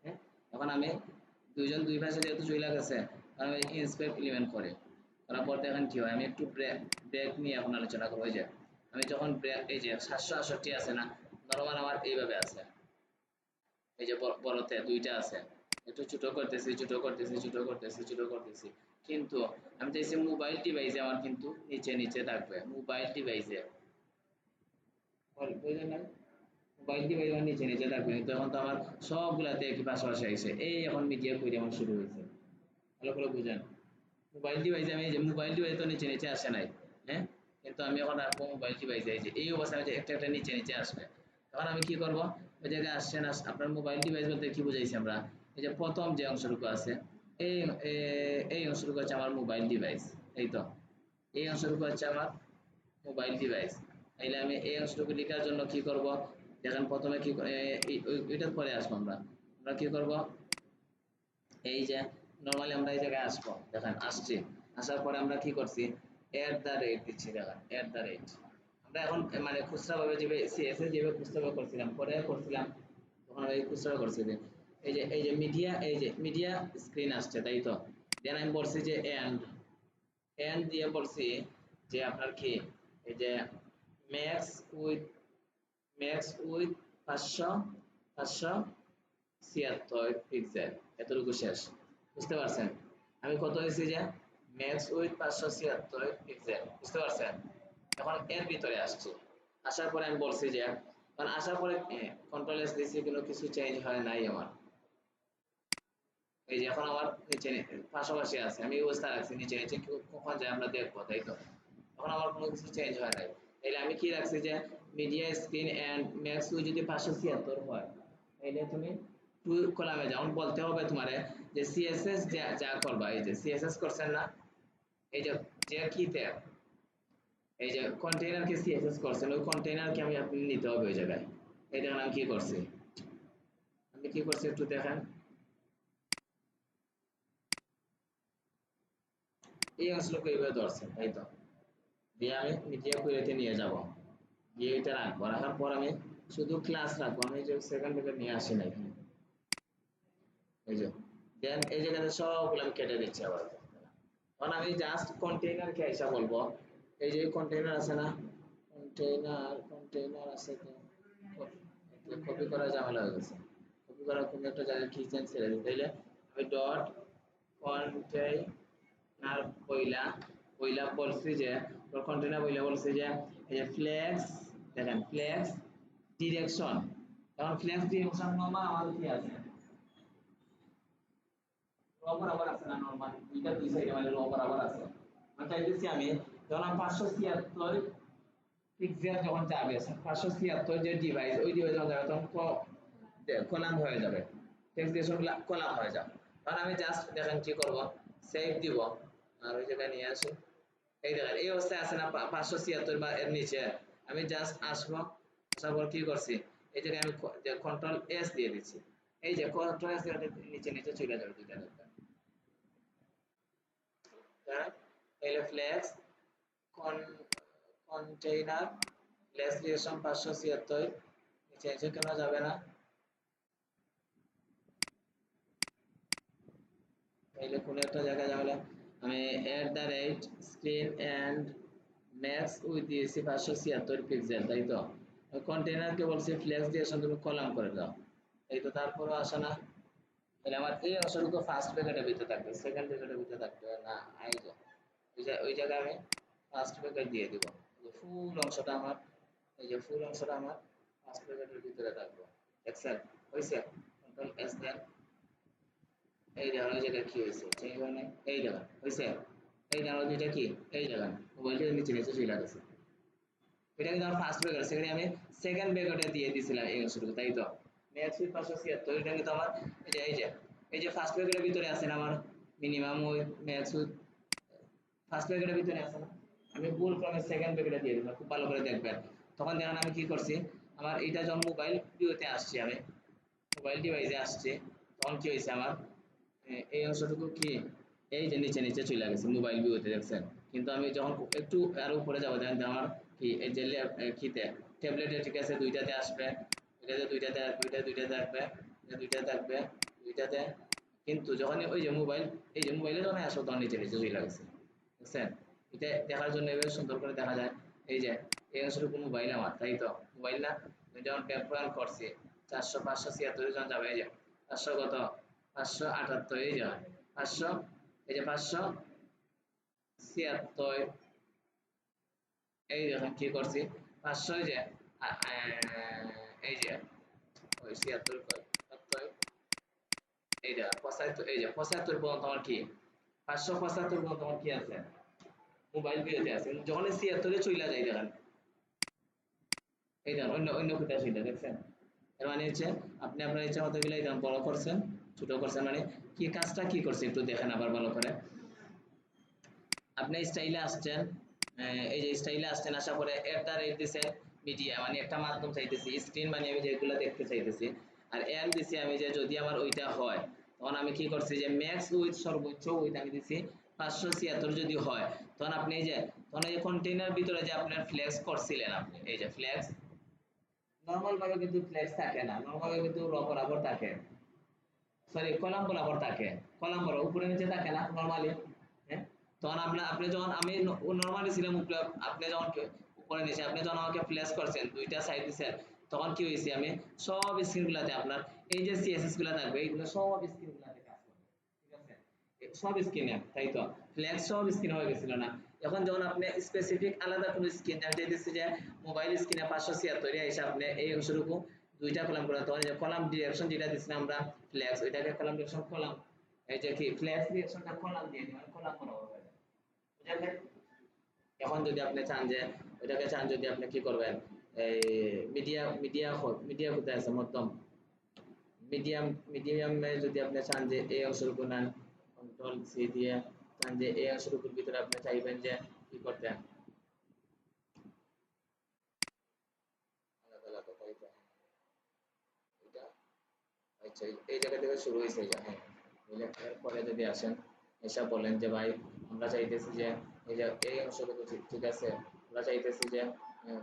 Speaker 1: হ্যাঁ, এখন আমি দুইজন দুই পাশে যেহেতু চলে গেছে, আমি ইন্সপেক্ট এলিমেন্ট করে করার পর দেখেন কি হয়। আমি একটু ব্রেক নিয়ে এখন আলোচনা করবো। যে আমি যখন ব্রেক, এই যে 768 আছে না, নরমাল আমার এইভাবে আছে, এই যে বড়তে দুইটা আছে, একটু ছোট করতেছি ছোট করতেছি ছোট করতেছি ছোট করতেছি। কিন্তু আমি চাইছি মোবাইল ডিভাইসে আমার কিন্তু নিচে নিচে থাকবে, মোবাইল ডিভাইসে, বুঝলেন না? মোবাইল ডিভাইস আমার নিচে নিচে থাকবে, কিন্তু এখন তো আমার সবগুলাতে একই পাশাপাশি আইছে। এই এখন মিডিয়া কইরে আমার শুরু হয়েছে, ভালো করে বুঝেন। মোবাইল ডিভাইসে আমি, এই যে মোবাইল ডিভাইস তো নিচে নিচে আসে নাই, হ্যাঁ, কিন্তু আমি এখন রাখবো মোবাইল ডিভাইসে, এই যে এই অবস্থায় যে একটা একটা নিচে নিচে আসবে। তখন আমি কি করব, ওই জায়গায় আসছে না, আপনার মোবাইল ডিভাইস বলতে কি বুঝাইছি আমরা? এই যে প্রথম যে অংশটুকু আছে, এই এই অংশটুকু হচ্ছে আমার মোবাইল ডিভাইস, এই তো। এই অংশটুকু হচ্ছে আমার মোবাইল ডিভাইস। তাইলে আমি এই অংশটুকু লেখার জন্য কি করব, দেখেন প্রথমে কি এটার পরে আসবো আমরা। আমরা কি করব, এই যে নরমালি আমরা এই জায়গায় আসবো, দেখেন আসছি। আসার পরে আমরা কি করছি, এট দ্য রেট দিচ্ছি, দেখেন এট দ্য রেট। আমরা এখন মানে খুচরা ভাবে যেভাবে সিএসএস যেভাবে খুচরা ভাবে করছিলাম, পরে করছিলাম, আমরা এই খুচরা করছি যে এই যে মিডিয়া স্ক্রিন আসছে তাই তো। দেন আমি বলছি যে এন্ড দিয়ে বলছি যে আপনার কি এই যে max with max with 576 pixel, এতটুকু শেষ। বুঝতে পারছেন আমি কত হয়েছি যে ম্যাক্স উইথ 576 পিক্সেল, বুঝতে পারছেন। এখন এর ভিতরে আসছি, আসার পরে আমি বলছি যে কারণ আসার পরে কন্ট্রোল এস দিয়েছি, কোনো কিছু চেঞ্জ হয় নাই আমার। এই যে এখন আমার নিচে পাশাপাশি আছে, আমি এই অবস্থা রাখছি, নিচে নিচে কখন যায় আমরা দেখবো তাই তো। এখন আমার কোনো কিছু চেঞ্জ হয় নাই, তাহলে আমি কি রাখছি যে media screen and max with যদি 576 হয়, তাহলে তুমি টু কলামে যেমন বলতে হবে তোমারে যে সিএসএস যা করবা, এই যে সিএসএস করছেন না, এই যে যে কিতে এই যে কন্টেইনারকে সিএসএস করছেন, ওই কন্টেইনারকে আমি আপনি নিতে হবে ওই জায়গায়। এই দেখেন আমি কি করছি একটু দেখেন, এই অংশটুকু এইভাবে ধরছেন তাই তো, দিয়ে আমি মিডিয়া কোয়েরিতে নিয়ে যাব, গিয়ে এটা রাখবো, রাখার পর আমি শুধু ক্লাস রাখবো, আমি যে সেকেন্ড থেকে নিয়ে আসি না এখানে, এই যে দেন এই জায়গাতে সবগুলো আমি কেটে দিচ্ছি আবার। কারণ আমি জাস্ট কন্টেইনারকে আইসা বলবো, এই যে কন্টেইনার আছে না, কন্টেইনার আছে তো, কপি করা ঝামেলা হয়ে গেছে, কপি করা কোনো একটা জায়গায় কি চেঞ্জ ছেড়ে দিই, তাইলে আমি ডট কন্টেইনার পয়লা পয়লা বলছি যে কন্টেইনার পয়লা বলছি যে এই যে ফ্লেক্স, দেখেন ফ্লেক্স ডিরেকশন, এখন ফ্লেক্স ডিরেকশন নরমাল আমার কি আছে, র বরাবর আছে না, নরমাল দুইটা দুই সাইডে মানে র বরাবর আছে। মানে চাইতেছি আমি যখন 576 পিক্সেল যখন যাবে, 576 যে ডিভাইস, ওই ডিভাইস যখন যাবে তখন কলাম হয়ে যাবে, টেক্সট ডিরেকশন কলাম হয়ে যাবে। কারণ আমি জাস্ট দেখেন কি করব, সেভ দিব আর ওই জায়গায় নিয়ে আসি, এই দেখেন এই অবস্থায় আছে না 576 বা এর নিচে, আমি জাস্ট আসবো, আসার পর কি করছি এই জায়গায় আমি কন্ট্রোল এস দিয়ে দিচ্ছি, এই যে কন্ট্রোল এস দিয়ে নিচে নিচে চলে যাবে দুইটা দেখবেন, হ্যাঁ তাহলে ফ্লেক্স কন্টেইনার ফ্লেক্স ডিরেকশন 576 নিচে নিচে কেন যাবে না, তাহলে কোনো একটা জায়গায় যাবে, আমি স্ক্রিন এন্ড ম্যাক্স উইথ দিয়েছি 576 পিক্সেল তাই তো, কন্টেইনারকে বলছি ফ্লেক্স ডিরেকশন তুমি কলাম করে দাও, এই তো তারপরও আসে না, তাহলে আমার এই অংশটুকু ফার্স্ট ব্র্যাকেটের ভিতরে থাকবে, সেকেন্ড ব্র্যাকেটের ভিতরে থাকবে না, এই যে ওই জায়গায় আমি ফার্স্ট ব্র্যাকেট দিয়ে দিব, ফুল অংশটা আমার, এই যে ফুল অংশটা আমার ফার্স্ট ব্র্যাকেটের ভিতরে থাকবে, দেখছেন হইছে, কন্ট্রোল এস দেন, এই দেখেন ওই জায়গায় কি হয়েছে চেঞ্জ হয় নাই, এই দেখেন হয়েছে, এই দেখেন ওই দুইটা কি, এই দেখেন মোবাইলটা নিচে নিচে চলে গেছে, এটা কিন্তু আমার ফার্স্ট ব্র্যাকেট, সেখানে আমি সেকেন্ড ব্র্যাকেটে দিয়ে দিয়েছিলাম এই অংশটুকু তাই তো, ম্যাক্স উইথ 576 এটা কিন্তু আমার এই যে ফার্স্ট ব্র্যাকেটের ভিতরে আছে না আমার minimum with max with first ব্র্যাকেটের ভিতরে আছে না, আমি ভুল ক্রমে সেকেন্ড ব্র্যাকেটে দিয়ে দিলাম, খুব ভালো করে দেখবেন। তখন দেখেন আমি কি করছি, আমার এটা যখন মোবাইল ভিউতে আসছি, আমি মোবাইল ডিভাইসে আসছে, তখন কি হয়েছে আমার এই অংশটুকু কি এই যে নিচে নিচে চলে গেছে মোবাইল ভিউতে, দেখছেন। কিন্তু আমি যখন একটু আরো উপরে যাবো দেখেন আমার কি এই যে কিতে ট্যাবলেটে ঠিক আছে দুইটাতে আসবে, দুইটাতে আসবে, দুইটাতে, কিন্তু যখন ওই যে মোবাইল এই যে মোবাইলে যখন আসো তখন নিচে নিচে চলে গেছে, বুঝছেন। এটা দেখার জন্য এভাবে সুন্দর করে দেখা যায়, এই যে এই অংশটুকু মোবাইল আমার তাই তো, মোবাইল না, যখন ব্যবহার করছি 576 জন যাবে, এই যে 500 কত 578, এই যে 500, এই যে 576, এই দেখেন কি করছি 500, এই যে এই যে ওই 76 কয় 77, এই যে 75, এই যে 75 পর্যন্ত আমার কি 575 পর্যন্ত আমার কি আছে মোবাইল ভিউতে আছে, যখন 76 চলে যায় দেখেন, এই দেখেন অন্য অন্য কোথায় চলে দেখছেন। এর মানে হচ্ছে আপনি আপনার ইচ্ছা মতো গেলে বড় করছেন ছোট করছেন, মানে কি কাজটা কি করছে একটু দেখেন আবার ভালো করে। আপনি স্টাইলে আসছেন, এই যে স্টাইলে আসছেন, আসার পরে দিচ্ছেন মিডিয়া, মানে একটা মাধ্যম চাইতেছি স্ক্রিন, মানে আমি যেগুলো দেখতে চাইতেছি, আর এন দিছি আমি যে যদি আমার ওইটা হয়, তখন আমি কি করছি যে ম্যাক্স উইথ সর্বোচ্চ উইথ আমি দিছি 576 যদি হয়, তখন আপনি এই যে তখন এই কন্টেইনার ভিতরে যে আপনার ফ্লেক্স করছিলেন, আপনি এই যে ফ্লেক্স নরমাল ভাবে কিন্তু ফ্লেক্স থাকে না, নরমাল ভাবে কিন্তু র বরাবর থাকে, সরি কলাম বরাবর থাকে, কলাম বরাবর উপরে নিচে থাকে না নরমালি। হ্যাঁ, তখন আপনি যখন আমি নরমালি ছিলাম উপরে, আপনি যখন উপরে নিচে, আপনি যখন আমাকে ফ্ল্যাশ করছেন দুইটা সাইড দিচ্ছেন, তখন কি হয়েছে, আমি সব স্ক্রিন গুলাতে আপনার এই যে সিএসএস গুলা থাকবে এইগুলো সব স্ক্রিন গুলাতে কাজ করবে, ঠিক আছে, সব স্ক্রিনে, তাই তো ফ্ল্যাশ সব স্ক্রিন হয়ে গেছিল না। এখন যখন আপনি স্পেসিফিক আলাদা কোনো স্ক্রিন, আমি দিচ্ছি যে মোবাইল স্ক্রিনে 576 এসে আপনি এই অংশটুকু দুইটা কলাম করে, তখন যে কলাম ডিরেকশন যেটা দিচ্ছিলাম আমরা ফ্ল্যাক্স, ওইটাকে কলাম ডিরেকশন কলাম, এই যে কি ফ্ল্যাক্স ডিরেকশনটা কলাম দিয়ে দিবেন, কলাম বরাবর হয়ে যাবে, বুঝলেন। এখন যদি আপনি চান যে ওইটাকে চান, যদি আপনি কি করবেন, এই মিডিয়া কোথায় আছে মধ্যম, মিডিয়ামে যদি আপনি চান যে এই অংশের উপর নেন, কন্ট্রোল সি দিয়ে চান যে এই অংশের উপর ভিতরে আপনি চাইবেন যে কি করতে আলাদা আলাদা, তাই তো এটা, আচ্ছা এই জায়গা থেকে শুরু হয়েছে, এই যে হ্যাঁ, এরপরে যদি আসেন এসব বলেন যে ভাই আমরা চাইতেছি যে এই যে এই অংশটুকু ঠিক আছে, আমরা চাইতেছি যে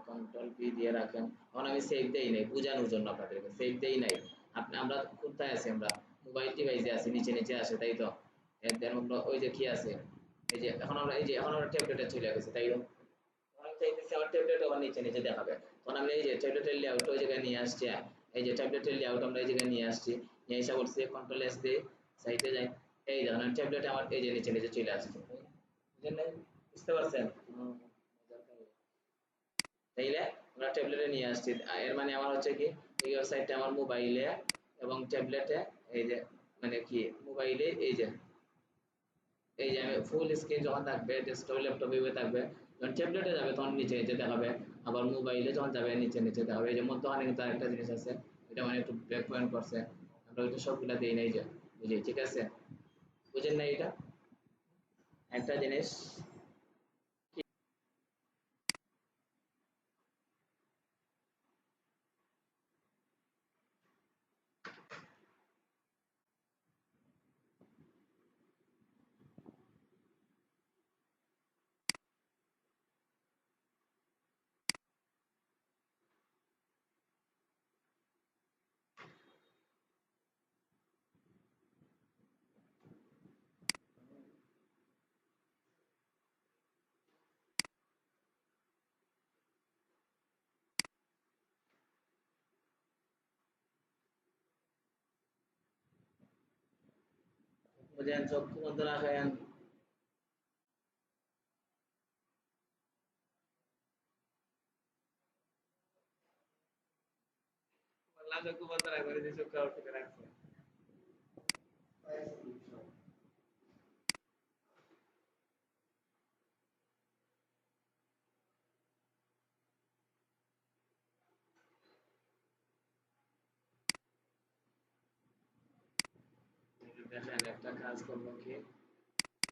Speaker 1: কন্ট্রোল পি দিয়ে রাখেন। এখন আমি সেভ দেই নাই বোঝানোর জন্য, আপনাদেরকে সেভ দেই নাই, আপনি আমরা কোথায় আছি, আমরা মোবাইল ডিভাইসে আছি, নিচে নিচে আসে, তাই তো দেন ওই যে কি আছে, এই যে এখন আমরা এই যে এখন আমরা ট্যাবলেটে চলে গেছে, তাই তো আমি চাইতেছি আমার ট্যাবলেট আবার নিচে নিচে দেখাবে, তখন আমি এই যে ট্যাবলেটের লেআউট ওই জায়গায় নিয়ে আসছি, এই যে ট্যাবলেটের লেআউট আমরা এই জায়গায় নিয়ে আসছি, নিয়ে এসে বলছি কন্ট্রোল এস দিয়ে সাইডে যাই, এই দেখুন ট্যাবলেট আমার এই যে নিচে নিচে চলে আসছে, বুঝলেন নাই? বুঝতে পারছেন? তাইলে আমরা ট্যাবলেটে নিয়ে আসছি, এর মানে আমার হচ্ছে কি এই ওয়েবসাইটটা আমার মোবাইলে এবং ট্যাবলেটে, এই যে মানে কি মোবাইলে এই যে আমি ফুল স্ক্রিন যখন থাকবে ডেস্কটপ ল্যাপটপে থাকবে, যখন ট্যাবলেটে যাবে তখন নিচে নিচে দেখাবে, আবার মোবাইলে যখন যাবে নিচে নিচে দেখাবে। এই যে মধ্যখানে কিন্তু আরেকটা জিনিস আছে, এটা মানে একটু ব্রেক পয়েন্ট করছে, আমরা ওইটা সবগুলা দেই নাই, যে বুঝি ঠিক আছে, বুঝেন না এটা একটা জিনিস। বুঝেন, চক্ষু বন্ধ রাখেন, বললাম চক্ষু বন্ধ রাখবেন, এই যে চক্ষু আউট করে রাখছে, দেখেন একটা কাজ করবো কি,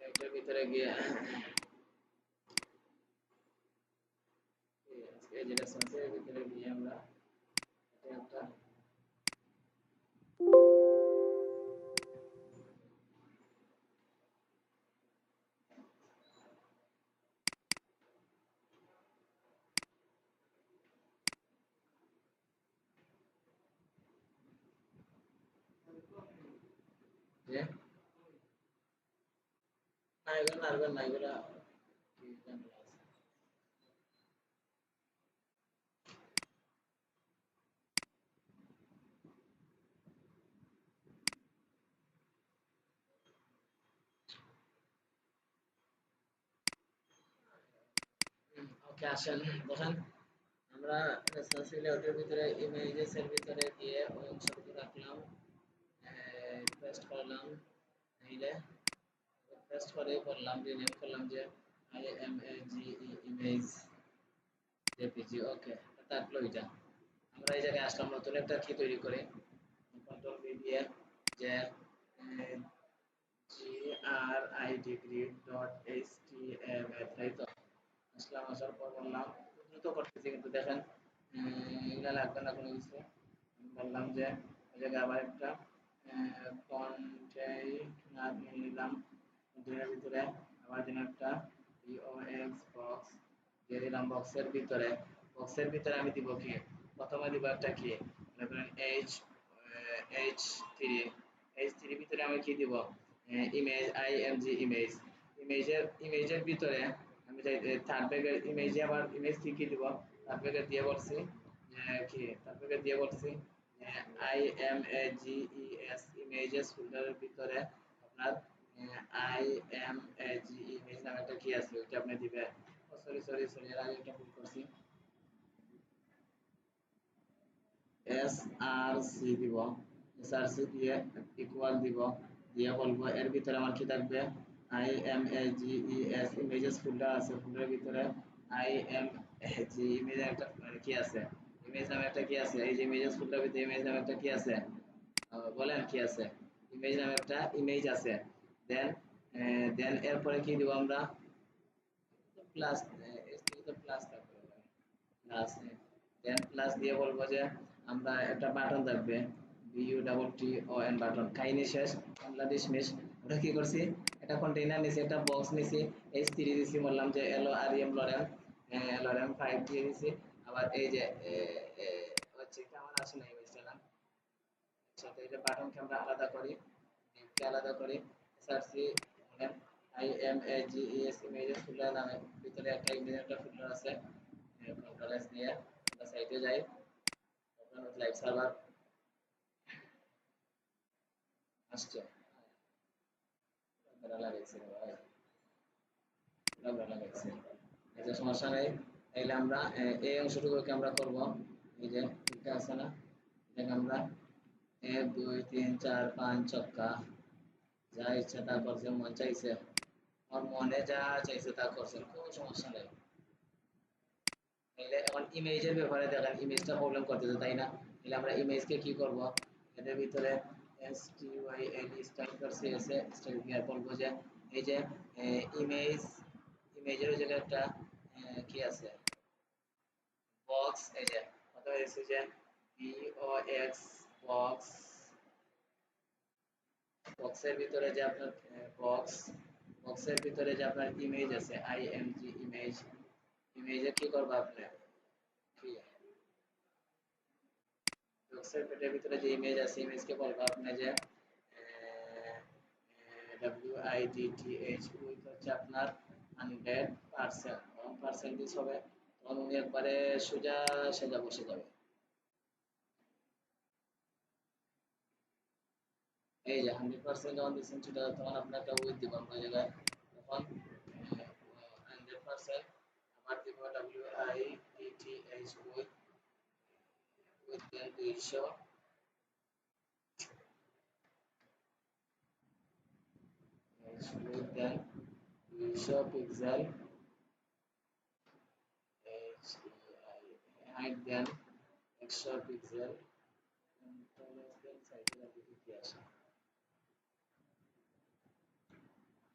Speaker 1: এটার ভিতরে গিয়ে এই যেটা সেন্সরের ভিতরে গিয়ে আমরা এটা একটা যে না এগুলো নাড়বেন না, এগুলা কি ঝামেলা আছে। ওকে আসেন, দেখেন আমরা রেসপন্সিবল লেআউটের ভিতরে ইমেজেস এর ভিতরে গিয়ে ওই অংশটুকু রাখলাম, পেস্ট করলাম, এই যে পেস্ট করে করলাম, রিনেম করলাম যে IMAGE ইমেজ জেপিজি, ওকে তারপর ওইটা আমরা এই জায়গায় আসলাম, নতুন একটা কি তৈরি করে কন্ট্রোল ভি দিয়ে যে grid.html, তাই তো আসলাম, আসার পর বললাম দ্রুত করতেছি কিন্তু দেখেন এগুলা লাগবে না কোনো কিছু, আমি বললাম যে ওই জায়গায় আবার একটা কন্টেইনার নিয়ে নিলাম, কন্টেইনারের ভিতরে আবার দিন একটা বক্স দিয়ে দিলাম, বক্সের ভিতরে আমি দিব কি প্রথমে দিব একটা কি মনে করেন এইচ থ্রি ভিতরে আমি কি দিব ইমেজ আইএমজি ইমেজের ভিতরে আমি থার্ড ব্র্যাকেট ইমেজে আবার ইমেজ কি দিব থার্ড ব্র্যাকেট দিয়ে বলছি কি থার্ড ব্র্যাকেট দিয়ে বলছি IMAGES ইমেজেস ফোল্ডারের ভিতরে আপনার IMAGE ইমেজ নামে একটা কি আছে ওটা আপনি দিবেন। সরি এর আগে একটা ভুল করছি। SRC দিব, SRC দিয়ে ইকুয়াল দিব, দিয়ে বলবো এর ভিতরে আমার কি থাকবে IMAGES ইমেজেস ফোল্ডার আছে, ফোল্ডারের ভিতরে IMAGE ইমেজ একটা কি আছে ইমেজ নামে একটা কি আছে, এই যে ইমেজেস ফোল্ডারের ভিতরে ইমেজ নামে একটা কি আছে বলেন কি আছে, ইমেজ নামে একটা ইমেজ আছে। দেন এরপরে কি দিব আমরা প্লাস, তো প্লাস থাকবে প্লাস, দেন প্লাস দিয়ে বলবো যে আমরা একটা বাটন থাকবে BUTTON বাটন কাহিনী শেষ বাংলাদেশ মেশ। ওটা কি করছি একটা কন্টেইনার নিছি একটা বক্স নিছি H3 দিছি বললাম যে লরেন 5 দিয়ে দিছি। আবার এই যে হচ্ছে কেমন আসে না ইমেজটা না সাথে এটা বাটনকে আমরা আলাদা করি, নেমকে আলাদা করি, সার্চি মানে IMAGES ইমেজেস ফোল্ডার নামে ভিতরে একটা ইমেজ একটা ফোল্ডার আছে, কন্ট্রোল এস দিয়ে আমরা সাইটে যাই, ওপেন উইথ লাইভ সার্ভার আসছে আপনারা লাগাইছেন ভাই আপনারা লাগাইছেন এটা সমস্যা নেই। তাইলে আমরা এই অংশটুকুকে আমরা করব এই যে এটা আছে না এটাকে আমরা 1 2 3 4 5 ছক্কা যা ইচ্ছা তা করছে, মন চাইছে আমার মনে যা চাইছে তা করছেন, কোনো সমস্যা নেই। তাহলে এখন ইমেজের ব্যাপারে দেখেন ইমেজটা প্রবলেম করতেছে তাই না, তাহলে আমরা ইমেজকে কি করব এর ভিতরে STYL স্টাইল করছে এসে স্টাইল গিয়ে বলবো যে এই যে ইমেজের জায়গায় একটা কি আছে বক্স, এই যে অথবা এসে যে BOX বক্স, বক্সের ভিতরে যে আপনার বক্সের ভিতরে যে আপনার ইমেজ আছে IMG ইমেজে কি করবো আপনি কি বক্সের পেটের ভিতরে যে ইমেজ আছে ইমেজকে বলবো আপনি যে WIDTH উইথ হচ্ছে আপনার 100%, 1% হবে তখন উনি একবারে সোজা সেজা বসে যাবে। এই যে 100% যখন দিচ্ছেন সেটা তখন আপনার একটা উইথ দিব আমরা ওই জায়গায় তখন 100% আবার দিব WIDTH with 200 with then 200 pixel height then 100 pixel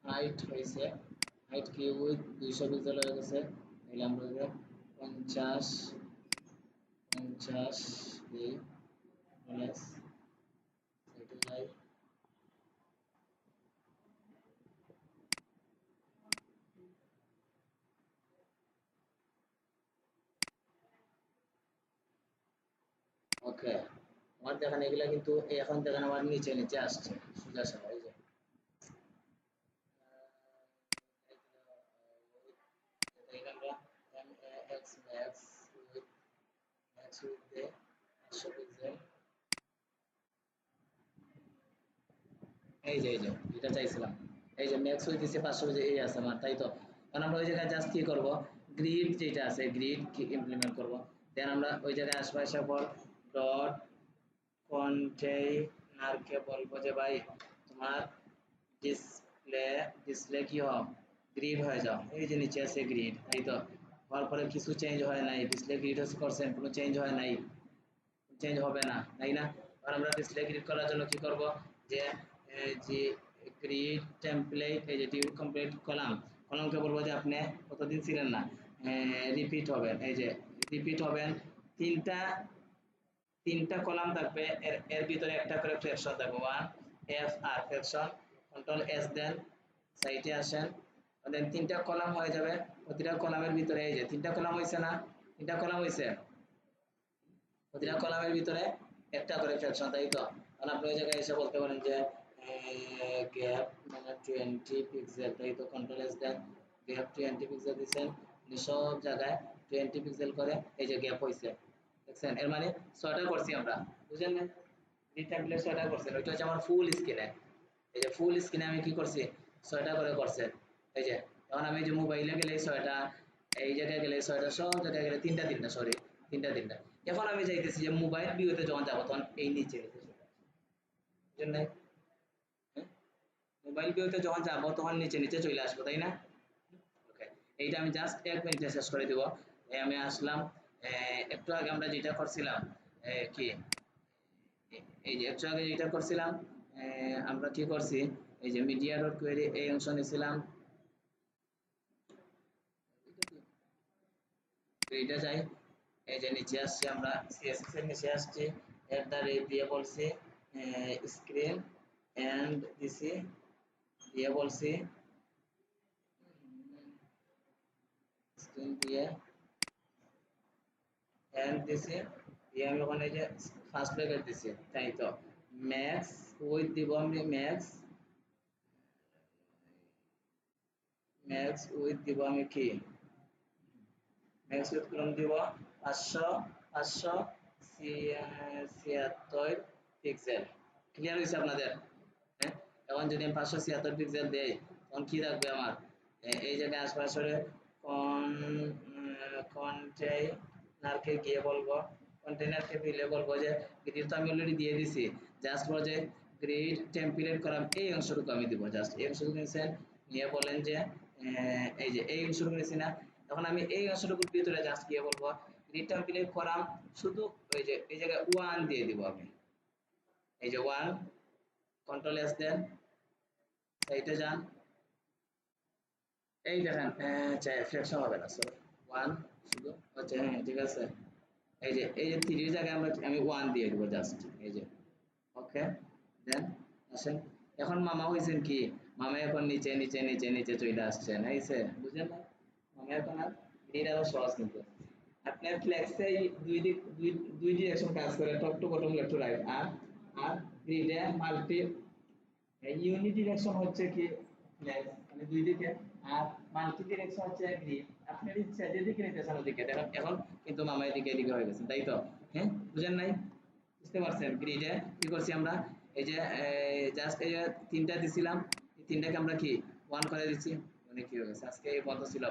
Speaker 1: height হয়েছে, হাইট কি উইথ 200 পিক্সেল হয়ে গেছে, তাহলে আমরা 50 দিই প্লাস সেটা যাই ওকে। আমার দেখেন এগুলা কিন্তু এখন দেখেন আমার নিচে নিচে আসছে সোজা সোজা এই যে এটা আমরা max with the 100 পিক্সেল, এই যে এটা চাইছিলাম, এই যে ম্যাক্স উইথ দিছে 500 যে এই আছে আমার তাই তো। কারণ আমরা ওই জায়গায় জাস্ট কি করব গ্রিড যেটা আছে গ্রিড কি ইমপ্লিমেন্ট করব, দেন আমরা ওই জায়গায় আসবো আসার পর ডট কন্টেইনারকে বলবো যে ভাই তোমার ডিসপ্লে কি হোক গ্রিড হয়ে যাও, এই যে নিচে আছে গ্রিড তাই তো, হওয়ার পরে কিছু চেঞ্জ হয় নাই ডিসপ্লে গ্রিড হচ্ছে করছেন কোনো চেঞ্জ হয় নাই, চেঞ্জ হবে না তাই না। আর আমরা ডিসপ্লে গ্রিড করার জন্য কি করব যে যে গ্রিড টেমপ্লেট এই যে ডিউ কমপ্লিট কলামকে বলবো যে আপনি কতদিন ছিলেন না রিপিট হবেন, এই যে রিপিট হবেন তিনটা তিনটা কলাম থাকবে এর ভিতরে একটা করে ফ্র্যাকশন থাকবে 1 F R fraction control S দেন সাইটে আসেন দেন তিনটা কলাম হয়ে যাবে, প্রতিটা কলামের ভিতরে এই যে তিনটা কলাম হয়েছে না, তিনটা কলাম হয়েছে
Speaker 2: প্রতিটা কলামের ভিতরে একটা করে ফ্র্যাকশন, তাই তো? কারণ আপনি ওই জায়গায় এসে বলতে পারেন যে গ্যাপ মানে 20 পিক্সেল, তাই তো? কন্ট্রোল এস দেন, গ্যাপ 20 পিক্সেল দিচ্ছেন, সব জায়গায় 20 পিক্সেল করে এই যে গ্যাপ হয়েছে, দেখছেন? এর মানে 6টা করছি আমরা, বুঝলেন না? রিক্ট্যাঙ্গুলার 6টা করছেন, ওইটা হচ্ছে আমার ফুল স্ক্রিনে। এই যে ফুল স্ক্রিনে আমি কি করছি, 6টা করে করছে। এই যে এখন আমি যে মোবাইলে গেলে 6টা, এই জায়গায় গেলে 6টা, সব জায়গায় গেলে তিনটা তিনটা, সরি তিনটা তিনটা। এখন আমি চাইতেছি যে মোবাইল ভিউতে যখন যাবো তখন এই নিচে নিচে চলে আসবে, বুঝলেন নাই? হ্যাঁ, মোবাইল ভিউতে যখন যাবো তখন নিচে নিচে চলে আসবো, তাই না? ওকে, এইটা আমি জাস্ট 1 মিনিটে শেষ করে দিব। আমি আসলাম, একটু আগে আমরা যেটা করছিলাম, কি এই যে একটু আগে যেটা করছিলাম, আমরা কি করছি, এই যে মিডিয়া ডট কোয়েরি এই অংশ নিয়েছিলাম, এইটা যাই, এই যে নিচে আসছি, আমরা সিএসএস এর নিচে আসছি, এট দ্য রেট দিয়ে বলছি স্ক্রিন এন্ড দিছি, দিয়ে বলছি স্ক্রিন দিয়ে এন্ড দিছি, দিয়ে আমি ওখানে যে ফার্স্ট ব্র্যাকেট দিছি, তাই তো? ম্যাক্স উইথ দিব আমি, ম্যাক্স ম্যাক্স উইথ দিব আমি কি, ম্যাক্স উইথ কলম দিব 500, 576 পিক্সেল। ক্লিয়ার হয়েছে আপনাদের? হ্যাঁ, এখন যদি আমি 576 পিক্সেল দেই তখন কি থাকবে আমার, এই জায়গায় আশপাশে কন্টেইনারকে গিয়ে বলবো, কন্টেইনারকে দিলে বলবো যে গ্রিড তো আমি অলরেডি দিয়ে দিছি, জাস্ট বলো যে গ্রিড টেমপ্লেট করাম, এই অংশটুকু আমি দিব, জাস্ট এই অংশটুকু নিয়েছেন, নিয়ে বলেন যে এই যে এই অংশটুকু নিয়েছি না, তখন আমি এই অংশটুকুর ভিতরে জাস্ট গিয়ে বলবো গ্রিড টেমপ্লেট করাম, শুধু ওই যে এই জায়গায় 1 দিয়ে দিব আমি, এই যে 1, কন্ট্রোল এস দেন, সাইটে যান, এই দেখেন, ফ্র্যাকশন হবে না, সরি 1 শুধু হচ্ছে, হ্যাঁ ঠিক আছে। এই যে 3 জায়গায় আমি 1 দিয়ে দেবো জাস্ট, এই যে ওকে, দেন আসেন। এখন মামা হয়েছেন কি, মামা এখন নিচে নিচে নিচে নিচে চলে আসছেন, এইছে বুঝলেন না? মামা এখন আর গ্রিড আরো সহজ, কিন্তু আপনার ফ্লেক্সে দুই দিক দুই ডিরেকশন কাজ করে, top to bottom, left to right, আর গ্রিডে মাল্টি ইউনি ডিরেকশন হচ্ছে কি ফ্লেক্স, মানে দুই দিকে, আর মাল্টি ডিরেকশন হচ্ছে গ্রিড, আপনার ইচ্ছা যেদিকে নিতে চান ওদিকে। দেখেন এখন কিন্তু মামা এদিকে এদিকে হয়ে গেছেন, তাই তো? হ্যাঁ, বুঝেন নাই? বুঝতে পারছেন? গ্রিডে কি করছি আমরা, এই যে জাস্ট এই যে তিনটা দিছিলাম, এই তিনটাকে আমরা কি 1 করে দিচ্ছি, মানে কি হয়ে গেছে, আজকে এই পর্যন্ত ছিল।